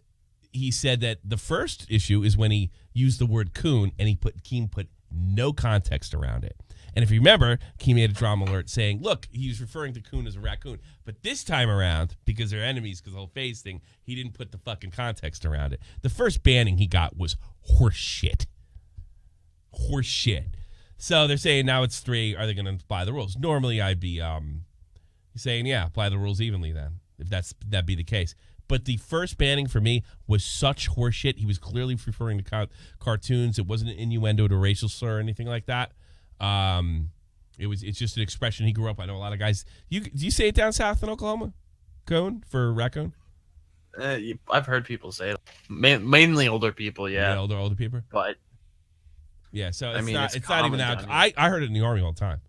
he said that the first issue is when he used the word coon and Keem put no context around it. And if you remember, Keem made a drama alert saying, look, he was referring to coon as a raccoon. But this time around, because they're enemies, because the whole phase thing, he didn't put the fucking context around it. The first banning he got was horse shit. Horse shit. So they're saying now it's 3. Are they going to apply the rules? Normally I'd be saying, yeah, apply the rules evenly then, if that'd be the case. But the first banning for me was such horseshit. He was clearly referring to cartoons. It wasn't an innuendo to racial slur or anything like that. It's just an expression he grew up. I know a lot of guys. Do you say it down south in Oklahoma? Coon for raccoon? I've heard people say it. Mainly older people, yeah. Older people. But yeah, so it's not even that. I heard it in the Army all the time.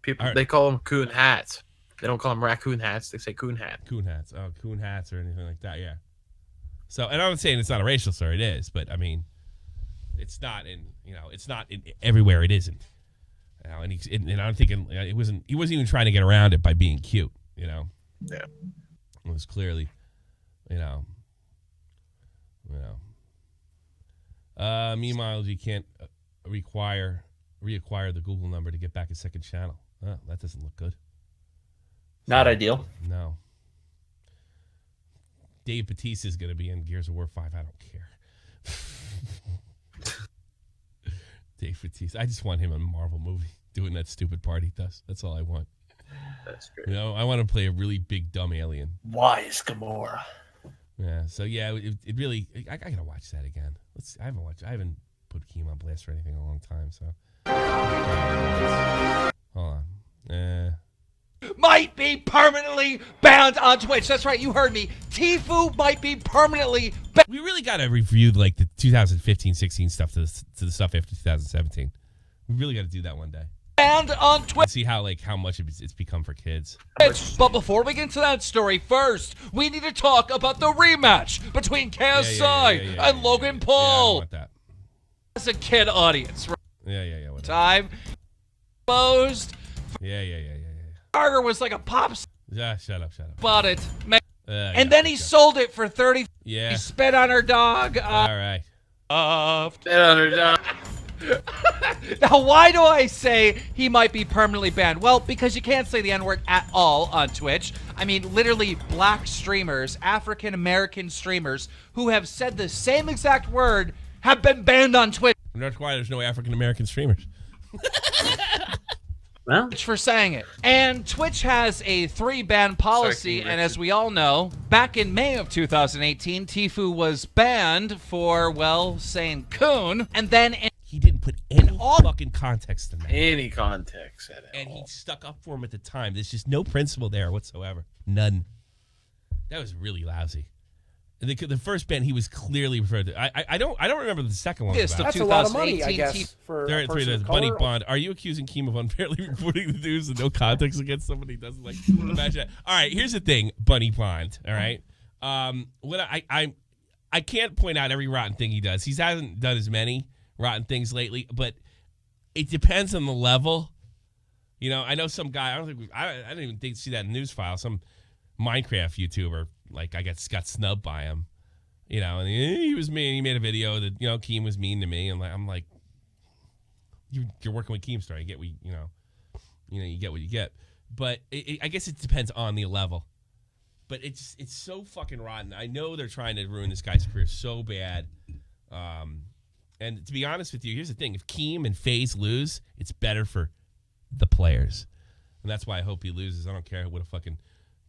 People they call them coon hats. They don't call them raccoon hats. They say coon hat. Coon hats. Oh, coon hats or anything like that. Yeah. So, and I'm not saying it's not a racial slur. It is, but I mean, it's not in. It's not in everywhere. It isn't. And I'm thinking it wasn't. He wasn't even trying to get around it by being cute. Yeah. It was clearly, Meanwhile, you can't reacquire the Google number to get back a second channel. That doesn't look good. Not ideal. No. Dave Bautista is going to be in Gears of War 5. I don't care. Dave Bautista. I just want him in a Marvel movie doing that stupid part he does. That's all I want. That's great. I want to play a really big, dumb alien. Why is Gamora? Yeah, so yeah, it really... I got to watch that again. I haven't put Keem on blast or anything in a long time, so... Hold on. Might be permanently banned on Twitch. That's right, you heard me. Tfue might be permanently banned. We really got to review like the 2015-16 stuff to the stuff after 2017. We really got to do that one day. Banned on Twitch. See how much it's become for kids. But before we get into that story, first we need to talk about the rematch between KSI and Logan Paul. Yeah, I want that. As a kid audience, right? Yeah. Whatever. Time exposed. Yeah. Carter was like a pop. Yeah, shut up. Bought it, man. And then he sold it for 30. Yeah. He spit on her dog. All right. Spit on her dog. Now, why do I say he might be permanently banned? Well, because you can't say the N-word at all on Twitch. I mean, literally black streamers, African-American streamers who have said the same exact word have been banned on Twitch. And that's why there's no African-American streamers. Well, for saying it. And Twitch has a 3-ban policy, and as we all know, back in May of 2018, Tfue was banned for, well, saying coon, and then he didn't put any fucking context in that. Any context at it. And he stuck up for him at the time. There's just no principle there whatsoever. None. That was really lousy. The first ban he was clearly referred to. I don't remember the second one. That's a lot of money, I guess, for a person of Bunny color. Bond. Are you accusing Keem of unfairly reporting the news and no context against somebody who doesn't like imagine that? All right, here's the thing, Bunny Bond. All right, what I can't point out every rotten thing he does. He hasn't done as many rotten things lately, but it depends on the level. You know, I know some guy. I didn't even see that in news file. Some Minecraft YouTuber. Like, I got snubbed by him, you know, and he was mean. He made a video that, you know, Keem was mean to me. And I'm like, you're working with Keemstar. You get what you get what you get. But I guess it depends on the level. But it's so fucking rotten. I know they're trying to ruin this guy's career so bad. And to be honest with you, here's the thing. If Keem and FaZe lose, it's better for the players. And that's why I hope he loses. I don't care what a fucking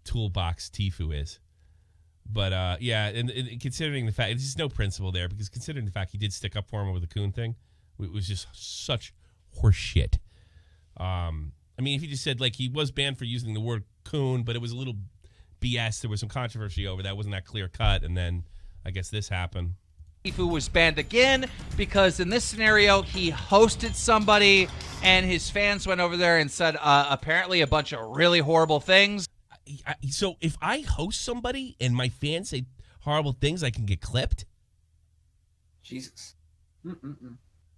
toolbox Tfue is. But, yeah, and considering the fact, there's just no principle there, because considering the fact he did stick up for him with the coon thing, it was just such horseshit. I mean, if he just said, like, he was banned for using the word coon, but it was a little BS. There was some controversy over that. It wasn't that clear cut, and then I guess this happened. Tfue was banned again because in this scenario, he hosted somebody, and his fans went over there and said apparently a bunch of really horrible things. So if I host somebody and my fans say horrible things, I can get clipped? Jesus.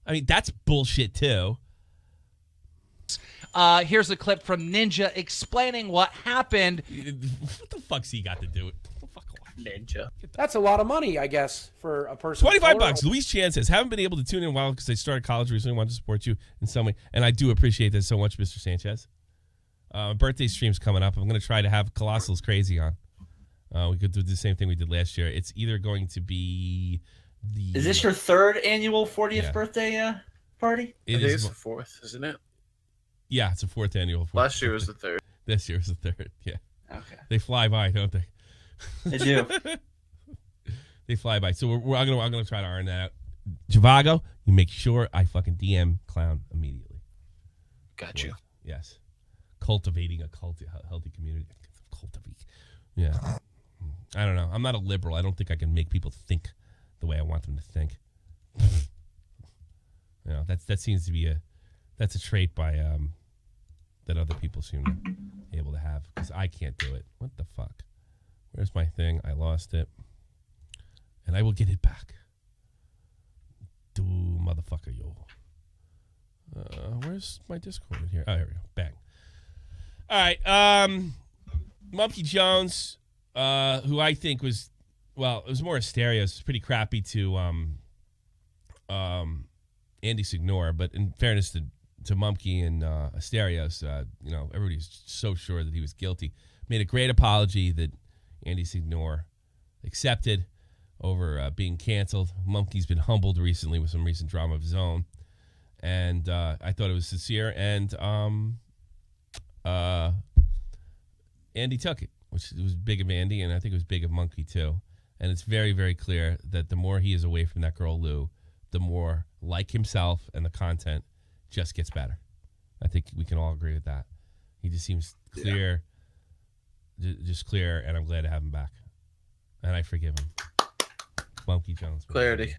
I mean, that's bullshit, too. Here's a clip from Ninja explaining what happened. What the fuck's he got to do with Ninja? That's a lot of money, I guess, for a person. $25. Luis Chan says, haven't been able to tune in a while because I started college recently. Want to support you in some way. And I do appreciate that so much, Mr. Sanchez. Birthday stream's coming up. I'm going to try to have Colossal's Crazy on. We could do the same thing we did last year. It's either going to be the... Is this your third annual 40th birthday party? I think it's the fourth, isn't it? Yeah, it's a fourth annual. Last year was the third. This year was the third, yeah. Okay. They fly by, don't they? They do. They fly by. So I'm gonna try to earn that out. Javago, you make sure I fucking DM Clown immediately. Got you. Yes. Cultivating a healthy community. Cultivate. Yeah. I don't know. I'm not a liberal. I don't think I can make people think the way I want them to think. You know, that seems to be that's a trait by that other people seem to be able to have, because I can't do it. What the fuck? Where's my thing? I lost it. And I will get it back. Do motherfucker, yo. Where's my Discord in here? Oh, here we go. Bang. All right. Monkey Jones, who I think was, well, it was more Asterios. It's pretty crappy to Andy Signor, but in fairness to Mumkey and Asterios, you know, everybody's so sure that he was guilty. Made a great apology that Andy Signor accepted over being canceled. Mumkey's been humbled recently with some recent drama of his own, and I thought it was sincere, and Andy took it, which was big of Andy, and I think it was big of Monkey too. And it's very, very clear that the more he is away from that girl Lou, the more like himself and the content just gets better. I think we can all agree with that. He just seems clear, just clear, and I'm glad to have him back. And I forgive him. Monkey Jones. Clarity.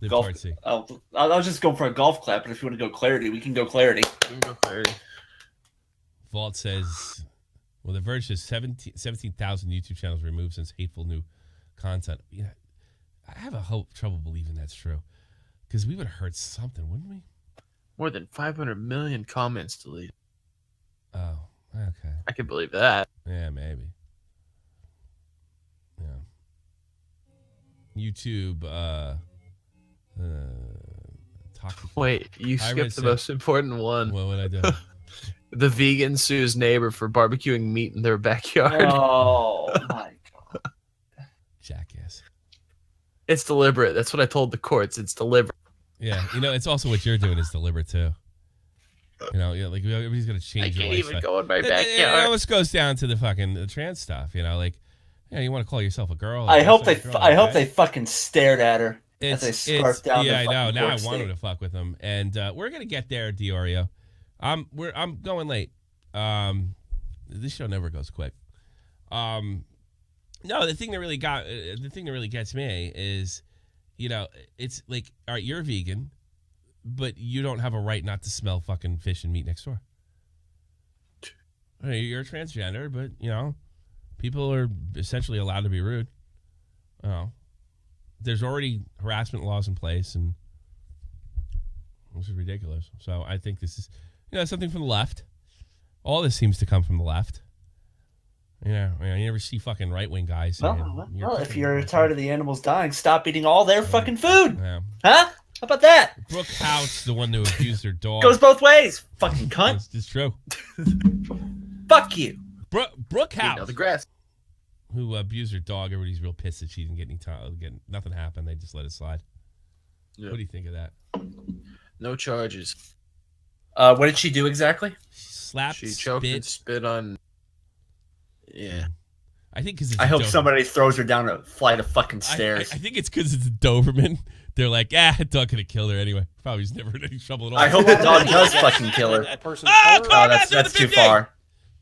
Golf. I was just going for a golf clap, but if you want to go clarity, we can go clarity. Vault says, well, The Verge says 17,000 YouTube channels removed since hateful new content. Yeah, I have trouble believing that's true, because we would have heard something, wouldn't we? More than 500 million comments deleted. Oh, okay. I can believe that. Yeah, maybe. Yeah. YouTube, hockey. Wait, you skipped the most important one. What would I do? The vegan sues neighbor for barbecuing meat in their backyard. Oh my god. Jackass. It's deliberate. That's what I told the courts. It's deliberate. Yeah, it's also what you're doing is deliberate too. Like everybody's gonna change your lifestyle. I can't even go in my backyard. It almost goes down to the fucking trans stuff. You want to call yourself a girl. I hope they fucking stared at her as they scarfed down. Yeah, I know. Now I State. want them to fuck with them, and we're gonna get there, Diorio. I'm going late. This show never goes quick. No, the thing that really gets me is, it's like, all right, you're vegan, but you don't have a right not to smell fucking fish and meat next door. You're transgender, but people are essentially allowed to be rude. There's already harassment laws in place, and this is ridiculous. So I think this is, something from the left. All this seems to come from the left. You never see fucking right-wing guys. Well, if you're tired of the animals dying, stop eating all their fucking food. Yeah. Huh? How about that? Brooke House, the one who abused her dog. Goes both ways. Fucking cunt. It's true. Fuck you. Brooke House. The grass. Who abused her dog. Everybody's real pissed that she didn't get any time. Nothing happened. They just let it slide. Yep. What do you think of that? No charges. What did she do exactly? She choked and spit on. Yeah. I think because I hope somebody throws her down a flight of fucking stairs. I think it's because it's a Doberman. They're like, the dog could have killed her anyway. Probably was never in any trouble at all. I hope the dog does fucking kill her. That's too far.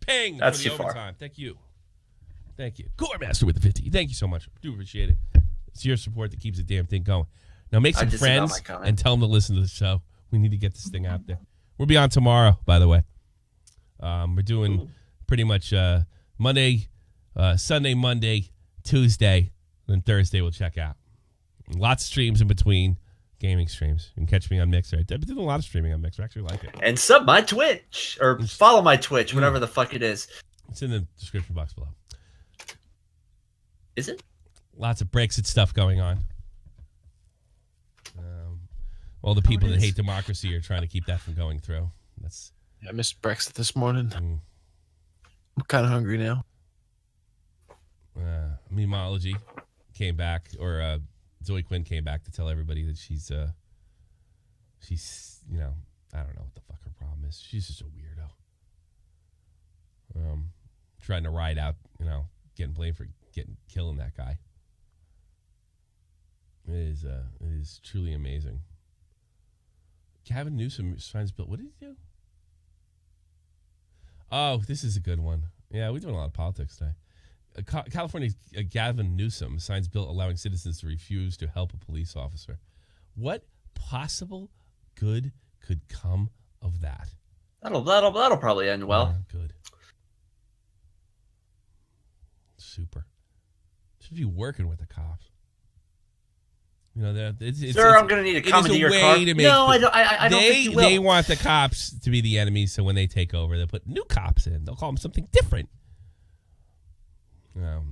Ping. That's too far. Thank you. Core Master with the 50. Thank you so much. Do appreciate it. It's your support that keeps the damn thing going. Now make some friends and tell them to listen to the show. We need to get this thing out there. We'll be on tomorrow, by the way. We're doing pretty much Monday, Sunday, Monday, Tuesday, then Thursday we'll check out. Lots of streams in between, gaming streams. You can catch me on Mixer. I've been doing a lot of streaming on Mixer. I actually like it. And sub my Twitch, or follow my Twitch, whatever the fuck it is. It's in the description box below. Is it? Lots of Brexit stuff going on. All the people that hate democracy are trying to keep that from going through. I missed Brexit this morning. I'm kind of hungry now. Memology came back, or Zoe Quinn came back to tell everybody that she's I don't know what the fuck her problem is. She's just a weirdo. Trying to ride out, getting blamed for killing that guy. It is truly amazing. Gavin Newsom signs bill. What did he do? Oh, this is a good one. Yeah, we're doing a lot of politics today. California's Gavin Newsom signs bill allowing citizens to refuse to help a police officer. What possible good could come of that? That'll probably end well. Good. Super. Should be working with the cops. Sir, I'm going to need a comment to your car. No, I don't think you will. They want the cops to be the enemies, so when they take over, they'll put new cops in. They'll call them something different.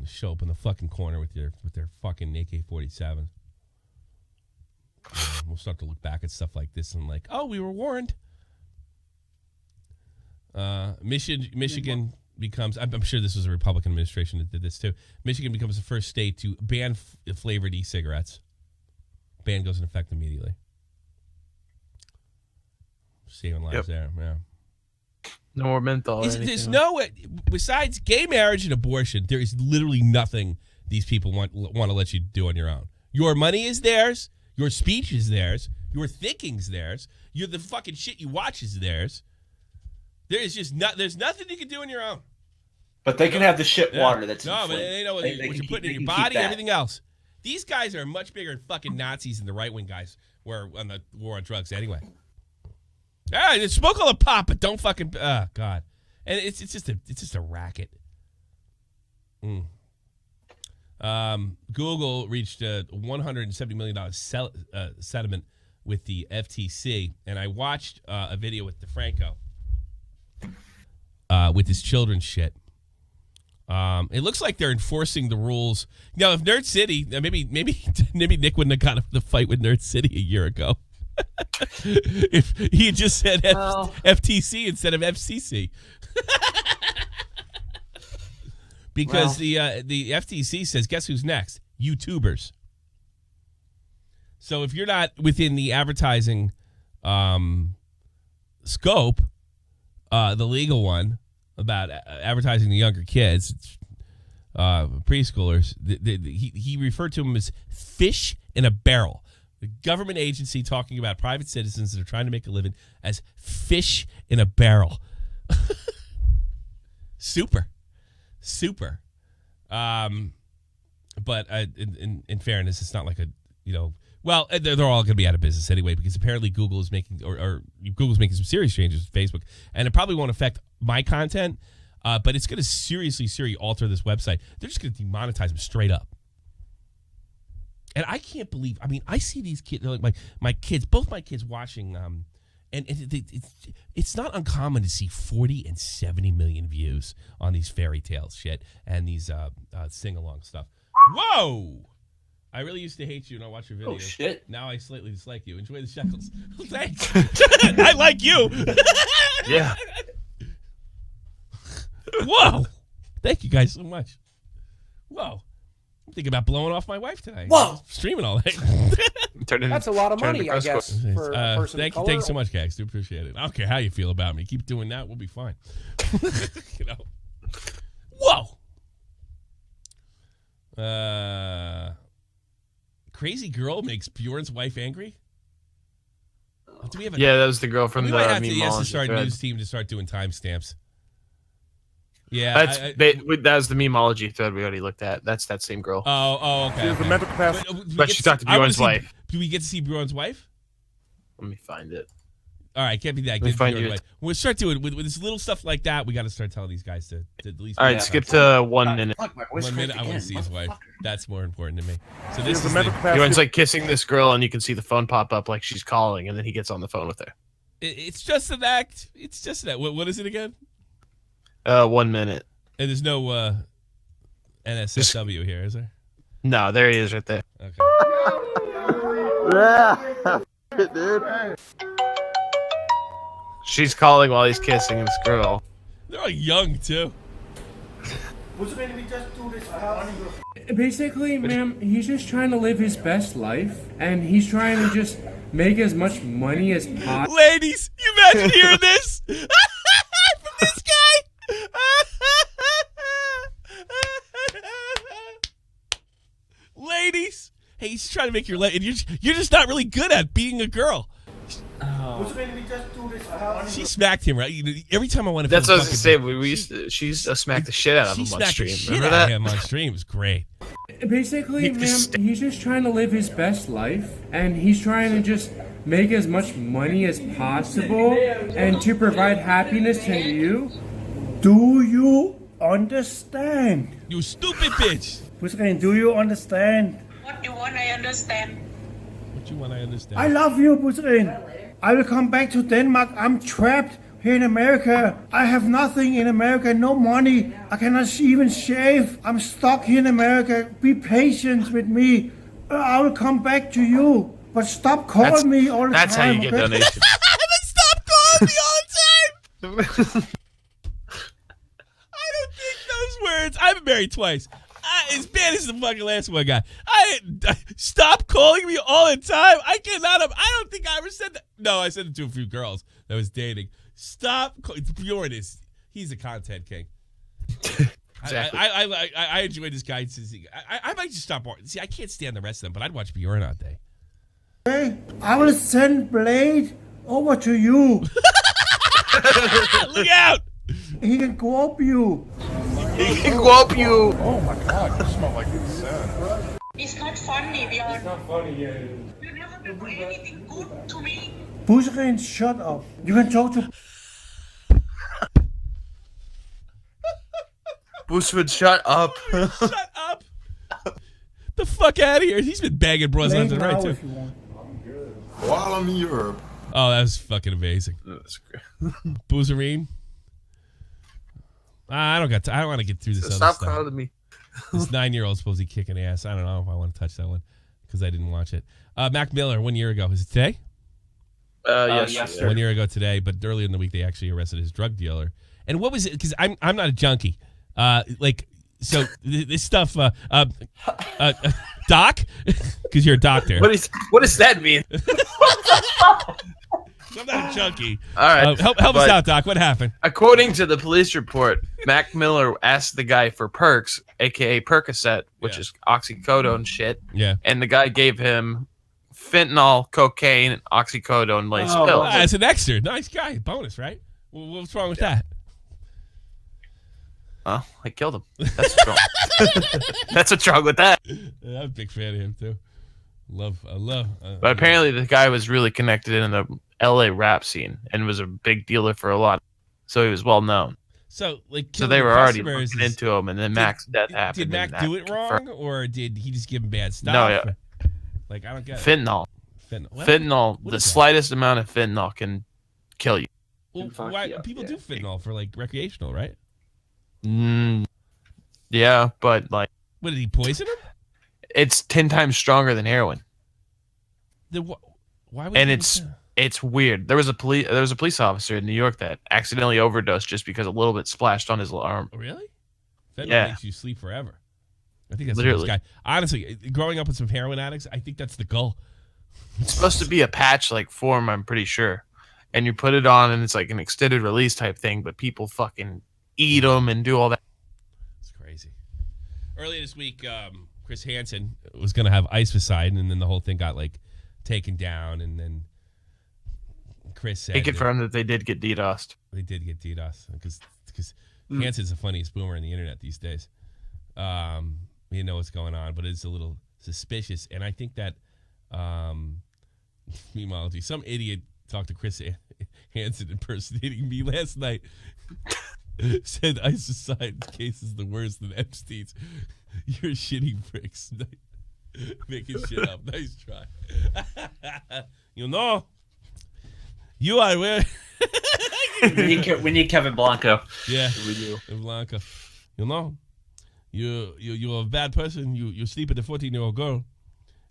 Show up in the fucking corner with their fucking AK-47. We'll start to look back at stuff like this and like, oh, we were warned. Michigan becomes, I'm sure this was a Republican administration that did this too. Michigan becomes the first state to ban flavored e-cigarettes. Ban goes in effect immediately. Saving lives there, yeah. No more menthol. There's no, besides gay marriage and abortion, there is literally nothing these people want to let you do on your own. Your money is theirs. Your speech is theirs. Your thinking's theirs. The fucking shit you watch is theirs. There's nothing you can do on your own. But they can have the shit water that's but they know what you're putting in your body, everything else. These guys are much bigger fucking Nazis than the right-wing guys were on the war on drugs anyway. Smoke all the pot, but don't fucking... Oh, God. And it's just a racket. Google reached a $170 million settlement with the FTC, and I watched a video with DeFranco with his children's shit. It looks like they're enforcing the rules. Now, if Nerd City, maybe Nick wouldn't have got the fight with Nerd City a year ago. If he had just said FTC instead of FCC. Because the FTC says, guess who's next? YouTubers. So if you're not within the advertising scope, the legal one about advertising to younger kids, preschoolers, he referred to them as fish in a barrel. The government agency talking about private citizens that are trying to make a living as fish in a barrel. Super. But in fairness, it's not like a, well, they're all going to be out of business anyway, because apparently Google is making, or Google's making some serious changes with Facebook, and it probably won't affect my content, but it's going to seriously alter this website. They're just going to demonetize them straight up. And I can't believe, I see these kids, like my kids, both my kids watching, and it's not uncommon to see 40 and 70 million views on these fairy tales shit and these sing-along stuff. Whoa! I really used to hate you and I watch your videos. Oh, shit. Now I slightly dislike you. Enjoy the shekels. Thanks. I like you. Yeah. Whoa! Thank you guys so much. Whoa. I'm thinking about blowing off my wife tonight. Whoa! Streaming all night. That's a lot of money, I guess, for a person thank of you color. so much, Gags. Do appreciate it. I don't care how you feel about me. Keep doing that. We'll be fine. Whoa! Crazy girl makes Bjorn's wife angry? Do we have that was the girl from we the might have to, Memology to start thread. news team to start doing timestamps. Yeah, that was the Memology thread we already looked at. That's that same girl. Oh, okay. She has okay. the mental capacity. But she talked to Bjorn's wife. Do we get to see Bjorn's wife? Let me find it. All right, can't be that. Let me find you. We'll start doing with this little stuff like that. We got to start telling these guys to at least. All right, skip to 1 minute. 1 minute. I want to see his wife. That's more important to me. So this is Bjorn's like kissing this girl, and you can see the phone pop up like she's calling, and then he gets on the phone with her. It's just an act. It's just an act. What is it again? 1 minute. And there's no NSFW here, is there? No, there he is right there. Okay. Dude. She's calling while he's kissing this girl. They're all young too. Basically, ma'am, he's just trying to live his best life, and he's trying to just make as much money as possible. Ladies, you imagine hearing this from this guy? Ladies, hey, he's trying to make your life, and you're just not really good at being a girl. She smacked him, right? Every time I want to. That's what I was gonna say. We used to. She used to smack the shit out of him on stream. Remember that? Him on stream. It was great. Basically, ma'am, he's just trying to live his best life, and he's trying to just make as much money as possible, and to provide happiness to you. Do you understand? You stupid bitch. Pussycat, do you understand? What do you want? I understand. What you want? I understand. I love you, Pussycat. I will come back to Denmark. I'm trapped here in America. I have nothing in America, no money. I cannot even shave. I'm stuck here in America. Be patient with me. I will come back to you. But stop calling me all the time. That's how you get donations. Stop calling me all the time. I don't think those words. I've been married twice. As bad as the fucking last one got. Stop calling me all the time. I cannot have. I don't think I ever said that. No, I said it to a few girls that I was dating. Stop. Bjorn he's a content king. Exactly. I enjoy this guy. I might just stop. See, I can't stand the rest of them, but I'd watch Bjorn all day. Okay, I will send Blade over to you. Look out! He can go up you. He can go up you. Oh my god, you smell like insanity. It's not funny, Bjorn. It's not funny yet. You never do anything good to me. Pussycat, shut up. You can talk to. Boostwood, shut up. Shut up. The fuck out of here. He's been bagging bros left and right, too. While I'm in Europe. Oh, that was fucking amazing. That's great. Boozerine. I don't want to get through this other Stop stuff. calling me. This 9-year-old supposedly kicking ass. I don't know if I want to touch that one because I didn't watch it. Mac Miller, 1 year ago. Is it today? Yes. 1 year ago today, but earlier in the week they actually arrested his drug dealer. And what was it? Because I'm not a junkie. So this stuff, doc, because you're a doctor. What does that mean? I'm not a junkie. All right, help us out, Doc. What happened? According to the police report, Mac Miller asked the guy for perks, aka Percocet, which is oxycodone shit. Yeah. And the guy gave him fentanyl, cocaine, and oxycodone laced pills. It's an extra. Nice guy. Bonus, right? What's wrong with that? Well, I killed him. That's what's wrong. That's what's wrong with that. Yeah, I'm a big fan of him too. But apparently, the guy was really connected in the LA rap scene and was a big dealer for a lot. So he was well known. So they were already looking into him, and then Mac's death happened. Did Mac do it wrong, or did he just give him bad stuff? No, yeah. Like I don't get fentanyl. What? The slightest amount of fentanyl can kill you. Well, why people do fentanyl for like recreational, right? Yeah, but like, what did he poison him? It's 10 times stronger than heroin. Why would? And it's weird. There was a police officer in New York that accidentally overdosed just because a little bit splashed on his arm. Really? Fentanyl makes you sleep forever. I think that's literally. The guy. Honestly, growing up with some heroin addicts, I think that's the goal. It's supposed to be a patch like form, I'm pretty sure, and you put it on, and it's like an extended release type thing. But people fucking eat them and do all that. It's crazy. Earlier this week, Chris Hansen was going to have Ice beside, and then the whole thing got like taken down, and then Chris said they confirmed that they did get DDoSed. They did get DDoSed because Hansen's the funniest boomer on the internet these days. You know what's going on, but it's a little suspicious, and I think that meanwhile, some idiot talked to Chris Hansen impersonating me last night. Said Ice beside case is the worst than Epstein's. You're shitty bricks. Making shit up. Nice try. You know, you are where. we need Kevin Blanco. Yeah, we do. Blanco. You know, you're a bad person. You sleep with a 14-year-old girl,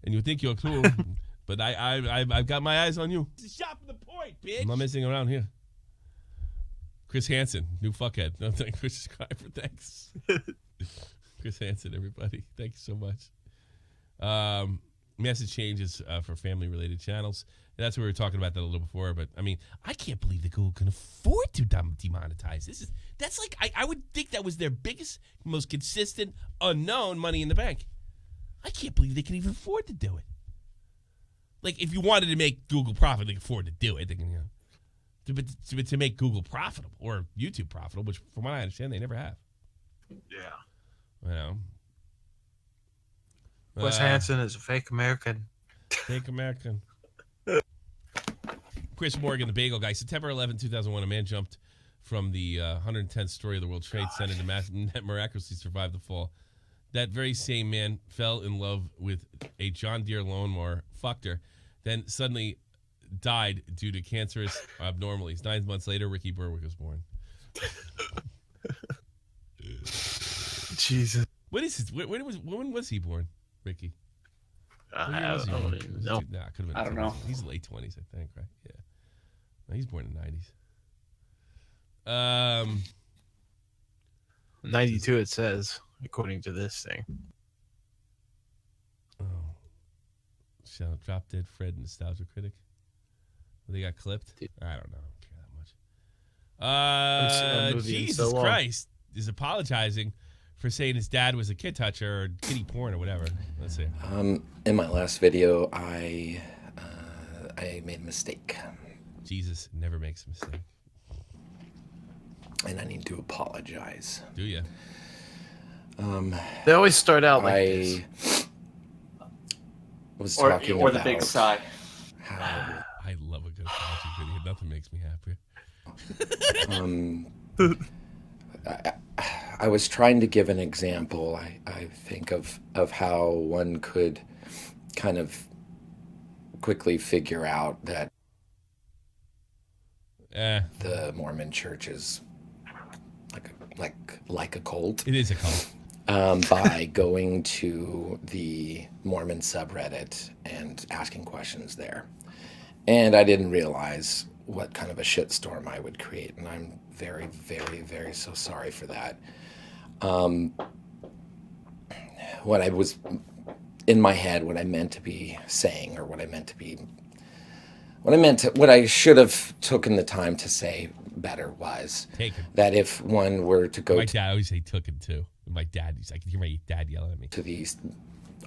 and you think you're cool. But I've got my eyes on you. It's a shot for the point, bitch. I'm not messing around here. Chris Hansen, new fuckhead. No, thank Chris Subscriber. Thanks. Chris Hansen, everybody. Thank you so much. Message changes for family-related channels. That's what we were talking about that a little before. But, I mean, I can't believe that Google can afford to demonetize. That's like, I would think that was their biggest, most consistent, unknown money in the bank. I can't believe they can even afford to do it. Like, if you wanted to make Google profit, they can afford to do it. They can, but to make Google profitable or YouTube profitable, which from what I understand, they never have. Yeah. You know. Wes Hansen is a fake American. Fake American. Chris Morgan, the bagel guy. September 11, 2001, a man jumped from the 110th story of the World Trade Center and miraculously survived the fall. That very same man fell in love with a John Deere lawnmower, fucked her, then suddenly died due to cancerous abnormalities. 9 months later, Ricky Berwick was born. Jesus. What is his? When was he born, Ricky? I don't know. Nah, could have been. I don't know. He's late 20s, I think, right? Yeah. No, he's born in the 90s. 92, it says, according to this thing. Oh. Shall Drop Dead Fred, Nostalgia Critic. They got clipped? I don't know. I don't care that much. Jesus Christ is apologizing for saying his dad was a kid toucher or kiddie porn or whatever. Let's see. In my last video, I made a mistake. Jesus never makes a mistake. And I need to apologize. Do you? They always start out like this. Was talking about the big sigh. I love a good apology video. Nothing makes me happier. I was trying to give an example, I think, of how one could kind of quickly figure out that the Mormon church is like a cult. It is a cult. By going to the Mormon subreddit and asking questions there. And I didn't realize what kind of a shitstorm I would create, and I'm very, very, very so sorry for that. What I was in my head, what I meant to be saying, or what I should have taken the time to say better was that if one were to go, my dad always say "tooken" too. My dad, I can hear my dad yelling at me. To these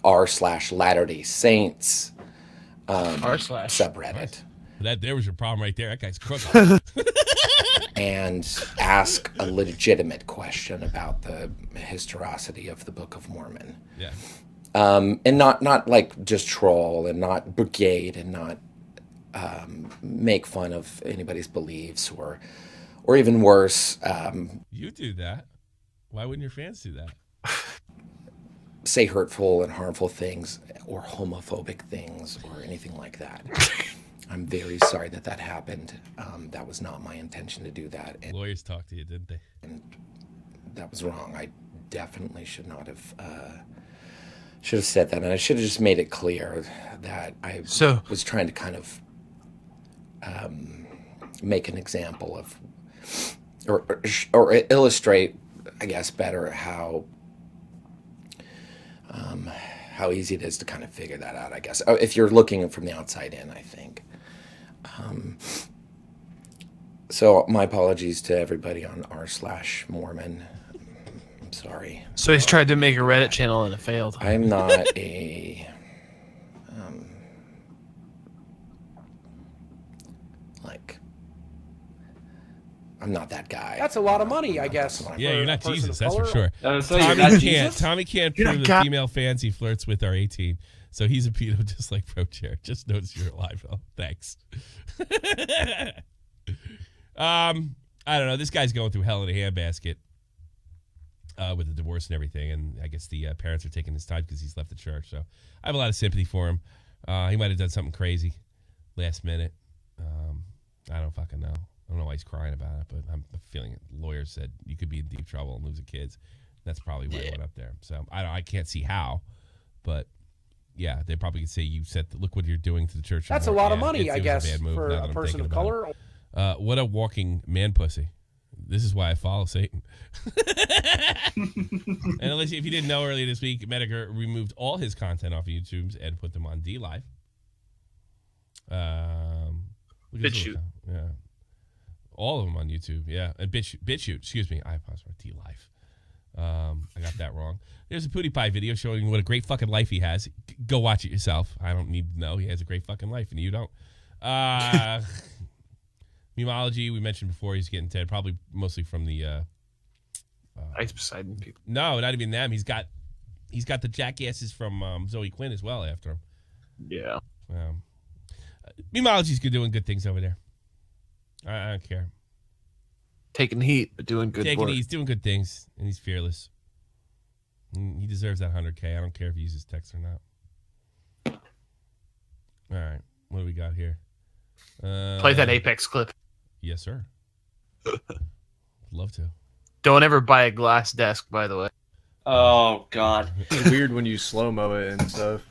r/Latter-day Saints subreddit. There was your problem right there. That guy's crooked. And ask a legitimate question about the historicity of the Book of Mormon. Yeah. And not like just troll and not brigade and not make fun of anybody's beliefs or even worse. You do that. Why wouldn't your fans do that? Say hurtful and harmful things or homophobic things or anything like that. I'm very sorry that happened. That was not my intention to do that. And lawyers talked to you, didn't they? And that was wrong. I definitely should not have said that, and I should have just made it clear that I was trying to kind of make an example of, or illustrate, I guess, better how easy it is to kind of figure that out, I guess, if you're looking from the outside in, I think. So my apologies to everybody on r/Mormon. I'm sorry. So he's tried to make a Reddit channel and it failed. I'm not a I'm not that guy. That's a lot of money, I guess. Yeah, you're not Jesus, that's for color. sure. Tommy can't prove the female fans he flirts with are 18. So he's a pedo just like Pro Chair. Just notice you're alive. Oh, thanks. I don't know. This guy's going through hell in a handbasket with the divorce and everything. And I guess the parents are taking his time because he's left the church. So I have a lot of sympathy for him. He might have done something crazy last minute. I don't fucking know. I don't know why he's crying about it, but I'm feeling it. Lawyers said you could be in deep trouble and lose the kids. That's probably why I went up there. So I can't see how, but yeah, they probably could say you said, look what you're doing to the church. That's a lot of money, I guess, for a person of color. What a walking man pussy. This is why I follow Satan. And if you didn't know, earlier this week, Medicare removed all his content off of YouTube and put them on DLive. BitChute. Yeah. All of them on YouTube, yeah. And BitChute, excuse me. I apologize for DLive. I got that wrong. There's a PewDiePie video showing what a great fucking life he has. Go watch it yourself. I don't need to know. He has a great fucking life, and you don't. Memology, we mentioned before, he's getting dead, probably mostly from the Ice Poseidon people. No, not even them. He's got the jackasses from Zoe Quinn as well after him. Yeah. Memology's doing good things over there. I don't care. Taking heat, but doing good work. He's doing good things, and he's fearless. He deserves that 100K. I don't care if he uses text or not. All right. What do we got here? Play that Apex clip. Yes, sir. Love to. Don't ever buy a glass desk, by the way. Oh, God. It's weird when you slow-mo it and stuff.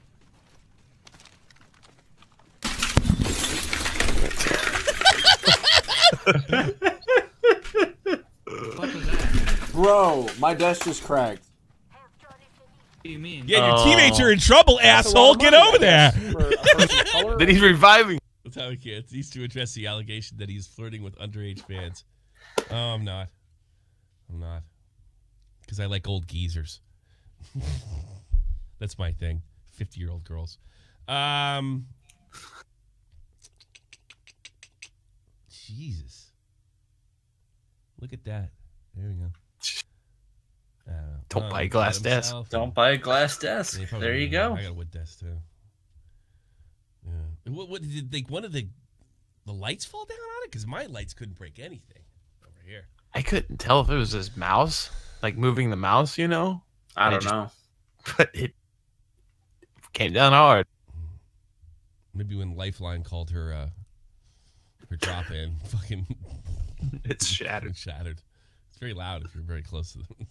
Bro, my desk just cracked. What do you mean? Yeah, your teammates are in trouble, asshole. Get over there. Then he's reviving. That's how he can't. He's to address the allegation that he's flirting with underage fans. Oh, I'm not. Because I like old geezers. That's my thing. 50-year-old girls. Jesus. Look at that. There we go. Don't buy a glass desk. Don't buy a glass desk. There you go. I got a wood desk too. Yeah. What did like one of the lights fall down on it? Because my lights couldn't break anything over here. I couldn't tell if it was his mouse, like moving the mouse. You know, I don't know. But it came down hard. Maybe when Lifeline called her drop in, fucking, it's shattered. It's shattered. It's very loud if you're very close to them.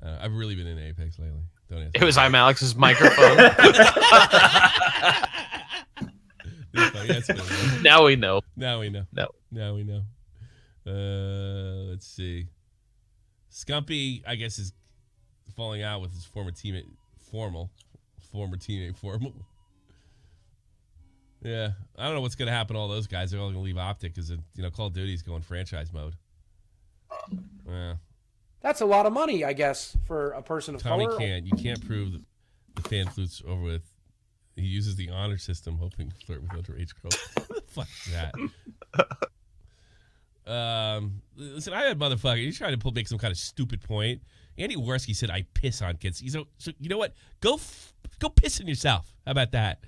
I've really been in Apex lately. Don't answer. It was I'm Alex's microphone. Yes, Now we know. Now we know. No. Now we know. Let's see. Scumpy, I guess, is falling out with his former teammate, Formal. Yeah, I don't know what's going to happen to all those guys. They're all going to leave Optic because Call of Duty's going franchise mode. Yeah. That's a lot of money, I guess, for a person of Tommy color. You can't prove that the fan flute's over with. He uses the honor system, hoping to flirt with underage girls. What the fuck is that? Listen, I had motherfucker. He's trying to make some kind of stupid point. Andy Worski said, "I piss on kids." So you know what? Go piss on yourself. How about that?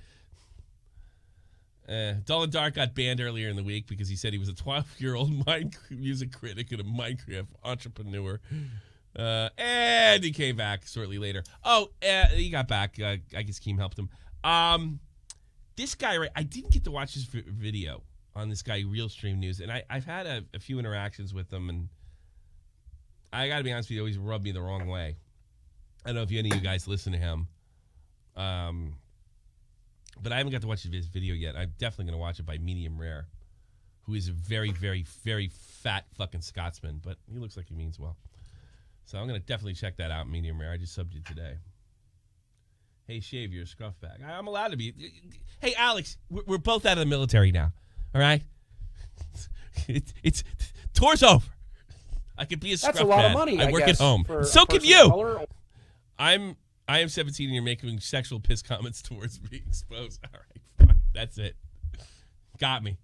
Dull and Dark got banned earlier in the week because he said he was a 12-year-old music critic and a Minecraft entrepreneur. And he came back shortly later. He got back. I guess Keem helped him. This guy, right? I didn't get to watch his video on this guy, Real-Stream News, and I've had a few interactions with him, and I got to be honest with you, he always rubbed me the wrong way. I don't know if any of you guys listen to him. But I haven't got to watch his video yet. I'm definitely going to watch it by Medium Rare, who is a very, very, very fat fucking Scotsman, but he looks like he means well. So I'm going to definitely check that out, Medium Rare. I just subbed it today. Hey, Shave, you're a scruff bag. I'm allowed to be. Hey, Alex, we're both out of the military now, all right? It's tour's over. I could be a scruff bag. That's a lot of money, I work guess, at home. So can you. I am 17 and you're making sexual piss comments towards me exposed. All right, fine. That's it. Got me.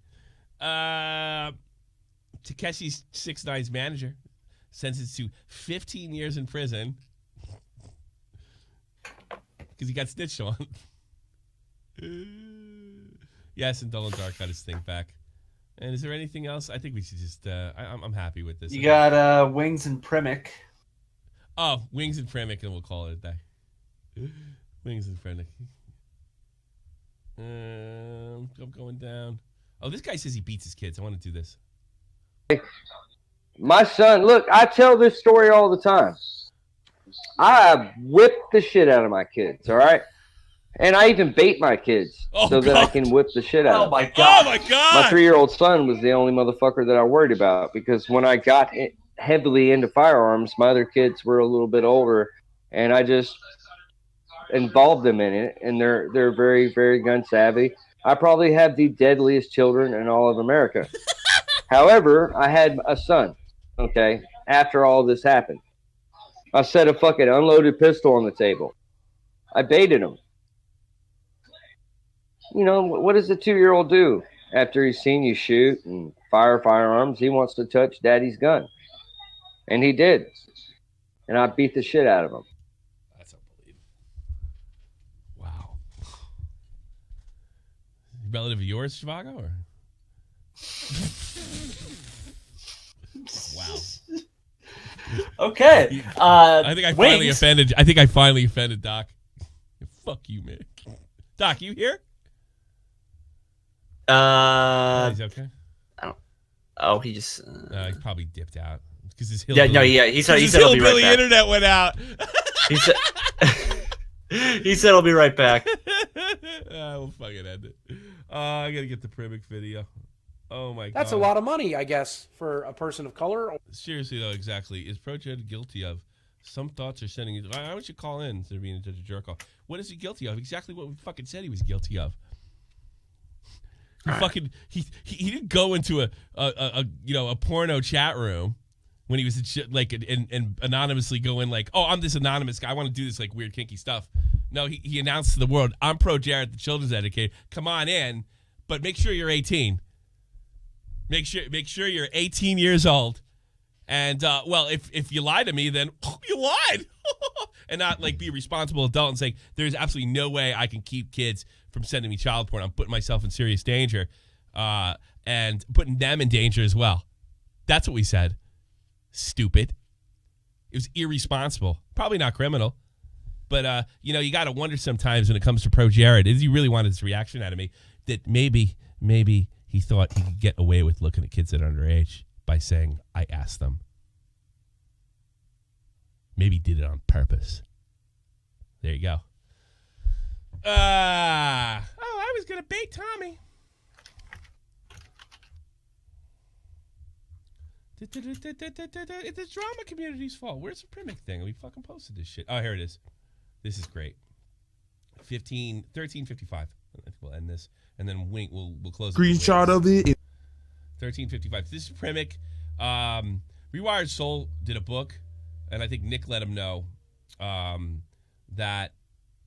Takeshi's 6ix9ine's manager sentenced to 15 years in prison because he got snitched on. Yes, and Dull and Dark got his thing back. And is there anything else? I think we should just... I'm happy with this. You got Wings and Primic. Oh, Wings and Primic, and we'll call it a day. Wings and Primic. I'm going down. Oh, this guy says he beats his kids. I want to do this. My son, look, I tell this story all the time. I whip the shit out of my kids, all right? And I even bait my kids that I can whip the shit out of them. My God. Oh, my God. My 3-year-old son was the only motherfucker that I worried about because when I got heavily into firearms, my other kids were a little bit older, and I just involved them in it, and they're very, very gun savvy. I probably have the deadliest children in all of America. However, I had a son, okay, after all this happened. I set a fucking unloaded pistol on the table. I baited him. You know, what does a 2-year-old do after he's seen you shoot and fire firearms? He wants to touch daddy's gun. And he did. And I beat the shit out of him. That's unbelievable. Wow. Relative of yours, Zhivago, or? Wow. Okay. I think I finally offended Doc. Fuck you, man. Doc, you here? He's okay. I don't. Oh, he just. He probably dipped out because his He said he'll be right back. Internet went out. he said he'll be right back. We'll fucking end it. I gotta get the Primic video. Oh my God. That's a lot of money, I guess, for a person of color. Seriously though, exactly. Is Project guilty of? Some thoughts are sending you. Why don't you call in instead of being such a jerk off? What is he guilty of? Exactly what we fucking said he was guilty of. He didn't go into a porno chat room when he was and anonymously go in like, oh, I'm this anonymous guy. I want to do this like weird kinky stuff. No, he announced to the world, I'm Pro Jared, the children's educator. Come on in, but make sure you're 18. Make sure you're 18 years old. And well, if you lie to me, then you lied, and not like be a responsible adult and say there's absolutely no way I can keep kids from sending me child porn. I'm putting myself in serious danger, and putting them in danger as well. That's what we said. Stupid. It was irresponsible. Probably not criminal, but you got to wonder sometimes when it comes to Pro Jared, is he really wanted this reaction out of me that maybe he thought he could get away with looking at kids that are underage by saying, I asked them. Maybe did it on purpose. There you go. I was going to bait Tommy. It's the drama community's fault. Where's the Primic thing? We fucking posted this shit. Oh, here it is. This is great. 13:55. I think we'll end this, and then we'll close. Screenshot of it. 13:55. This is Primic. Rewired Soul did a book, and I think Nick let him know that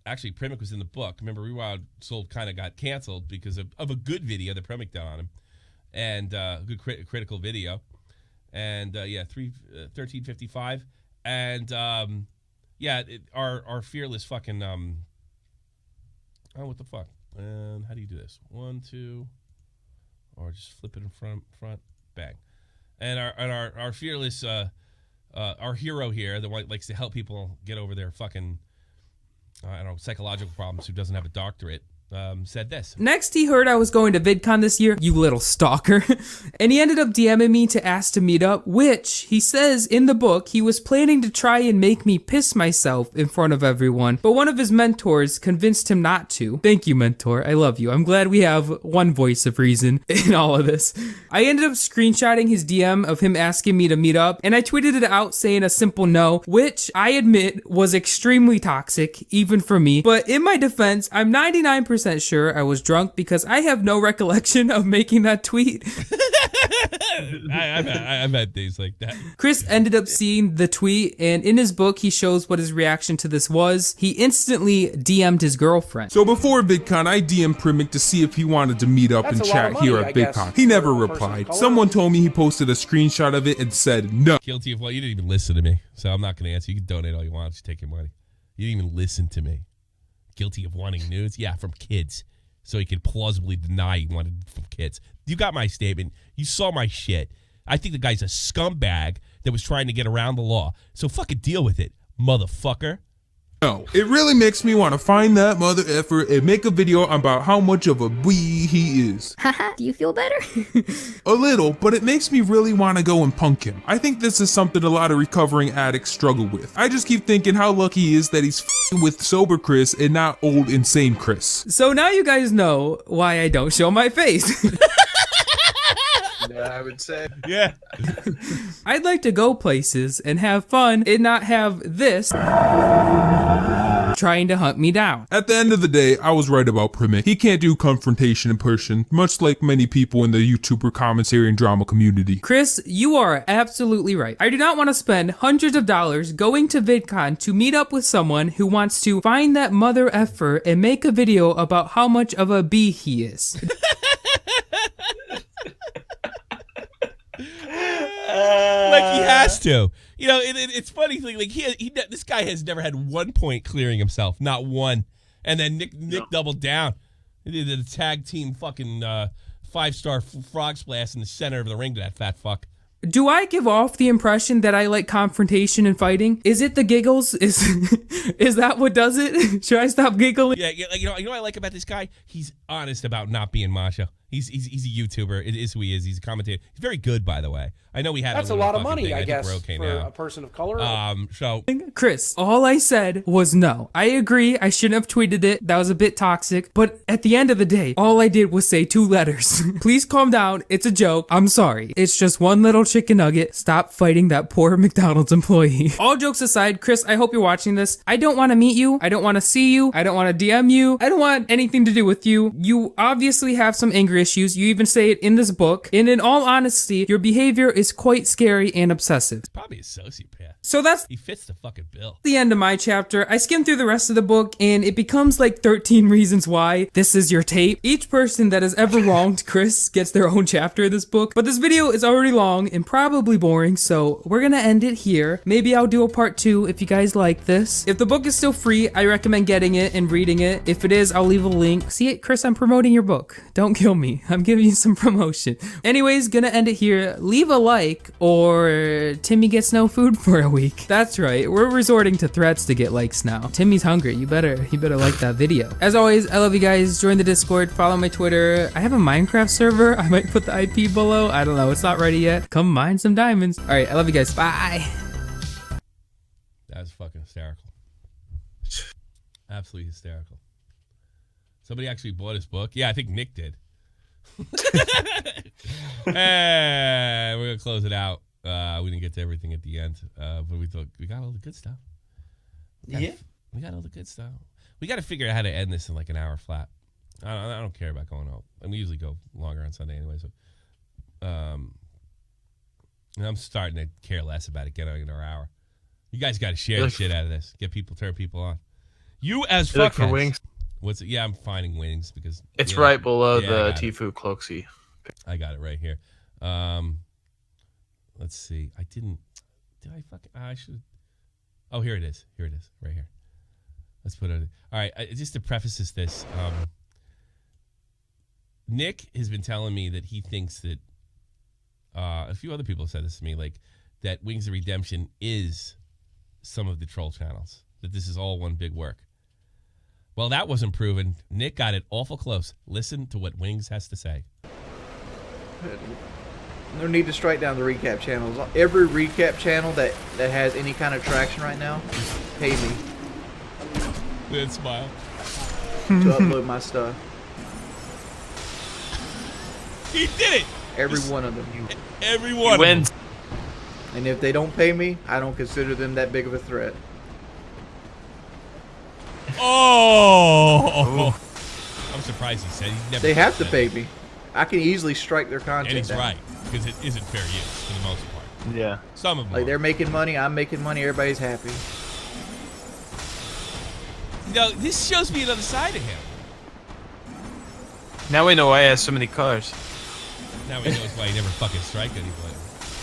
actually Primic was in the book. Remember, Rewired Soul kind of got canceled because of a good video that Primic did on him, and a good critical video. And 13:55, and our fearless fucking what the fuck? And how do you do this? 1, 2, or just flip it in front, bang. And our fearless our hero here, the one that likes to help people get over their fucking psychological problems, who doesn't have a doctorate, said this. Next, he heard I was going to VidCon this year, you little stalker, and he ended up DMing me to ask to meet up, which, he says in the book, he was planning to try and make me piss myself in front of everyone, but one of his mentors convinced him not to. Thank you, mentor. I love you. I'm glad we have one voice of reason in all of this. I ended up screenshotting his DM of him asking me to meet up, and I tweeted it out saying a simple no, which I admit was extremely toxic, even for me, but in my defense, I'm 99% sure I was drunk because I have no recollection of making that tweet. I've had days like that. Chris ended up seeing the tweet, and in his book, he shows what his reaction to this was. He instantly DM'd his girlfriend. So before VidCon, I DM'd Primic to see if he wanted to meet up and chat here at VidCon. He never replied. Someone told me he posted a screenshot of it and said no. Guilty of what? You didn't even listen to me, so I'm not going to answer. You can donate all you want. Just take your money. You didn't even listen to me. Guilty of wanting nudes? Yeah, from kids. So he could plausibly deny he wanted from kids. You got my statement. You saw my shit. I think the guy's a scumbag that was trying to get around the law. So fucking deal with it, motherfucker. No, it really makes me want to find that mother effer and make a video about how much of a wee he is. Haha, do you feel better? A little, but it makes me really want to go and punk him. I think this is something a lot of recovering addicts struggle with. I just keep thinking how lucky he is that he's f***ing with sober Chris and not old insane Chris. So now you guys know why I don't show my face. Yeah, I would say. Yeah. I'd like to go places and have fun and not have this trying to hunt me down. At the end of the day, I was right about Primic. He can't do confrontation in person, much like many people in the YouTuber commentary and drama community. Chris, you are absolutely right. I do not want to spend hundreds of dollars going to VidCon to meet up with someone who wants to find that mother effer and make a video about how much of a bee he is. Like he has to. You know, it's funny. Like this guy has never had 1 point clearing himself, not one. And then Nick doubled down. He did the tag team fucking 5-star frog splash in the center of the ring to that fat fuck. Do I give off the impression that I like confrontation and fighting? Is it the giggles? Is that what does it? Should I stop giggling? Yeah, you know what I like about this guy? He's honest about not being macho. He's a YouTuber. It is who he is. He's a commentator. He's very good, by the way. I know we had that's a lot of money, thing. I guess, okay for now. a person of color. So Chris, all I said was no. I agree. I shouldn't have tweeted it. That was a bit toxic. But at the end of the day, all I did was say 2 letters. Please calm down. It's a joke. I'm sorry. It's just one little chicken nugget. Stop fighting that poor McDonald's employee. All jokes aside, Chris, I hope you're watching this. I don't want to meet you. I don't want to see you. I don't want to DM you. I don't want anything to do with you. You obviously have some anger issues. You even say it in this book. And in all honesty, your behavior is quite scary and obsessive. He's probably a sociopath. So he fits the fucking bill. The end of my chapter. I skimmed through the rest of the book and it becomes like 13 reasons why this is your tape. Each person that has ever wronged Chris gets their own chapter of this book. But this video is already long and probably boring, so we're gonna end it here. Maybe I'll do a part 2 if you guys like this. If the book is still free, I recommend getting it and reading it. If it is, I'll leave a link. See it, Chris, I'm promoting your book. Don't kill me. I'm giving you some promotion. Anyways, gonna end it here. Leave a like or Timmy gets no food for a week. That's right, we're resorting to threats to get likes now. Timmy's hungry. You better like that video. As always, I love you guys. Join the Discord, follow my Twitter. I have a Minecraft server. I might put the IP below. I don't know, it's not ready yet. Come mine some diamonds. All right, I love you guys. Bye. That was fucking hysterical. Absolutely hysterical. Somebody actually bought his book. Yeah, I think Nick did. Hey, we're gonna close it out. We didn't get to everything at the end, but we thought we got all the good stuff. We got all the good stuff. We got to figure out how to end this in like an hour flat. I don't care about going out, and we usually go longer on Sunday anyway. So, and I'm starting to care less about it getting in our hour. You guys got to share the shit out of this. Turn people on. You as fuck for wings. What's it? Yeah, I'm finding wings because it's right below the Tfue Cloak. I got it right here. Let's see. Did I fucking? I should. Oh, here it is. Here it is. Right here. Let's put it. All right. Just to preface this, Nick has been telling me that he thinks that a few other people have said this to me, like that Wings of Redemption is some of the troll channels. That this is all one big work. Well, that wasn't proven. Nick got it awful close. Listen to what Wings has to say. No need to strike down the recap channels. Every recap channel that has any kind of traction right now, pay me. Then smile. To upload my stuff. He did it! Every one of them. Every one of wins. them. And if they don't pay me, I don't consider them that big of a threat. Oh! I'm surprised he said he never. They have to pay me. I can easily strike their content. And he's down. right, because it isn't fair use for the most part. Yeah. Some of them. Like they're making money, I'm making money, everybody's happy. No, this shows me another side of him. Now we know why he has so many cars. Now he knows why he never fucking strike anybody.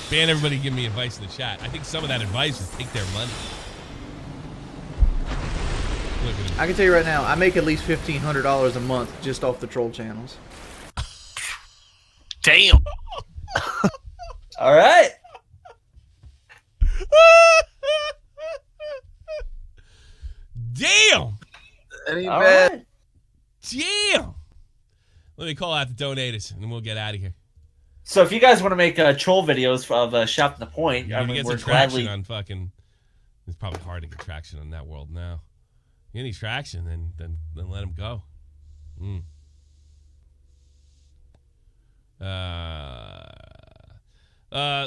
Ban everybody give me advice in the chat. I think some of that advice is take their money. Look at him. I can tell you right now, I make at least $1,500 a month just off the troll channels. Damn. All right. Damn. That ain't All bad. right. Damn. Let me call out the donators, and then we'll get out of here. So if you guys want to make troll videos of Shopping the Point, You're gonna get some traction on fucking. It's probably hard to get traction on that world now. You need traction, then let them go.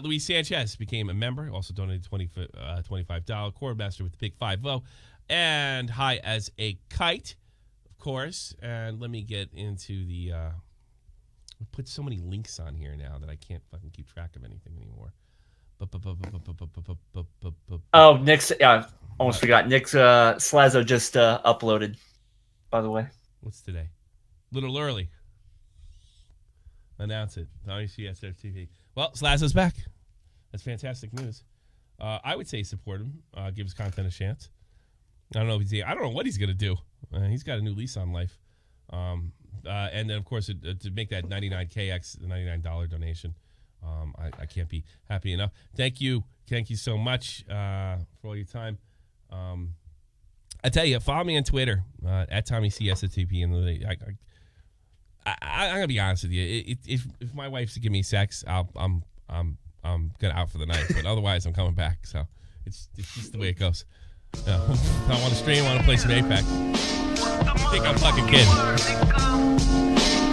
Luis Sanchez became a member. Also donated $25. Quartermaster with the big 5-0, and high as a kite, of course. And let me get into the. I put so many links on here now that I can't fucking keep track of anything anymore. Oh, Nick's. Almost forgot. Nick's Slazo just uploaded. By the way. What's today? Little early. Announce it. Now you see SFTP. Well, Slazo's back. That's fantastic news. I would say support him. Give his content a chance. I don't know if I don't know what he's gonna do. He's got a new lease on life. And then, of course, to make that $99KX, the $99 donation, I can't be happy enough. Thank you so much for all your time. I tell you, follow me on Twitter at TommyCSFTP. And I'm gonna be honest with you. If my wife's to give me sex, I'm gonna out for the night. But otherwise, I'm coming back. So it's just the way it goes. If I want to stream, I want to play some Apex. I think I'm fucking kidding.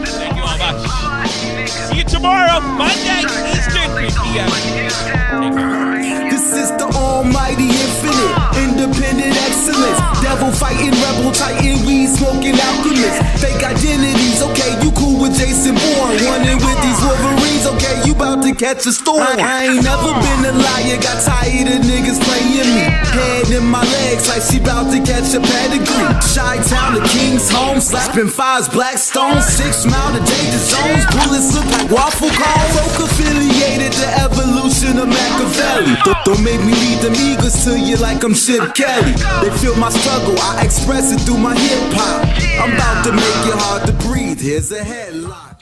Thank you all much. See you tomorrow, Monday, Eastern, 3 p.m. This is the almighty infinite, independent excellence. Devil fighting, rebel titan, weed smoking alchemist. Fake identities, okay, you cool with Jason Bourne. Running with these Wolverines, okay, you about to catch a storm. I ain't never been a liar, got tired of niggas playing me. Head in my legs like she about to catch a pedigree. Chi-town, the king's home, slapping fives, black stones. 6 mile to danger zones, bullets look like waffle cones. Folk affiliated, the evolution of Machiavelli. Don't make me lead them eagles to you like I'm Chip Kelly. They feel my struggle, I express it through my hip hop. I'm about to make it hard to breathe, here's a headline.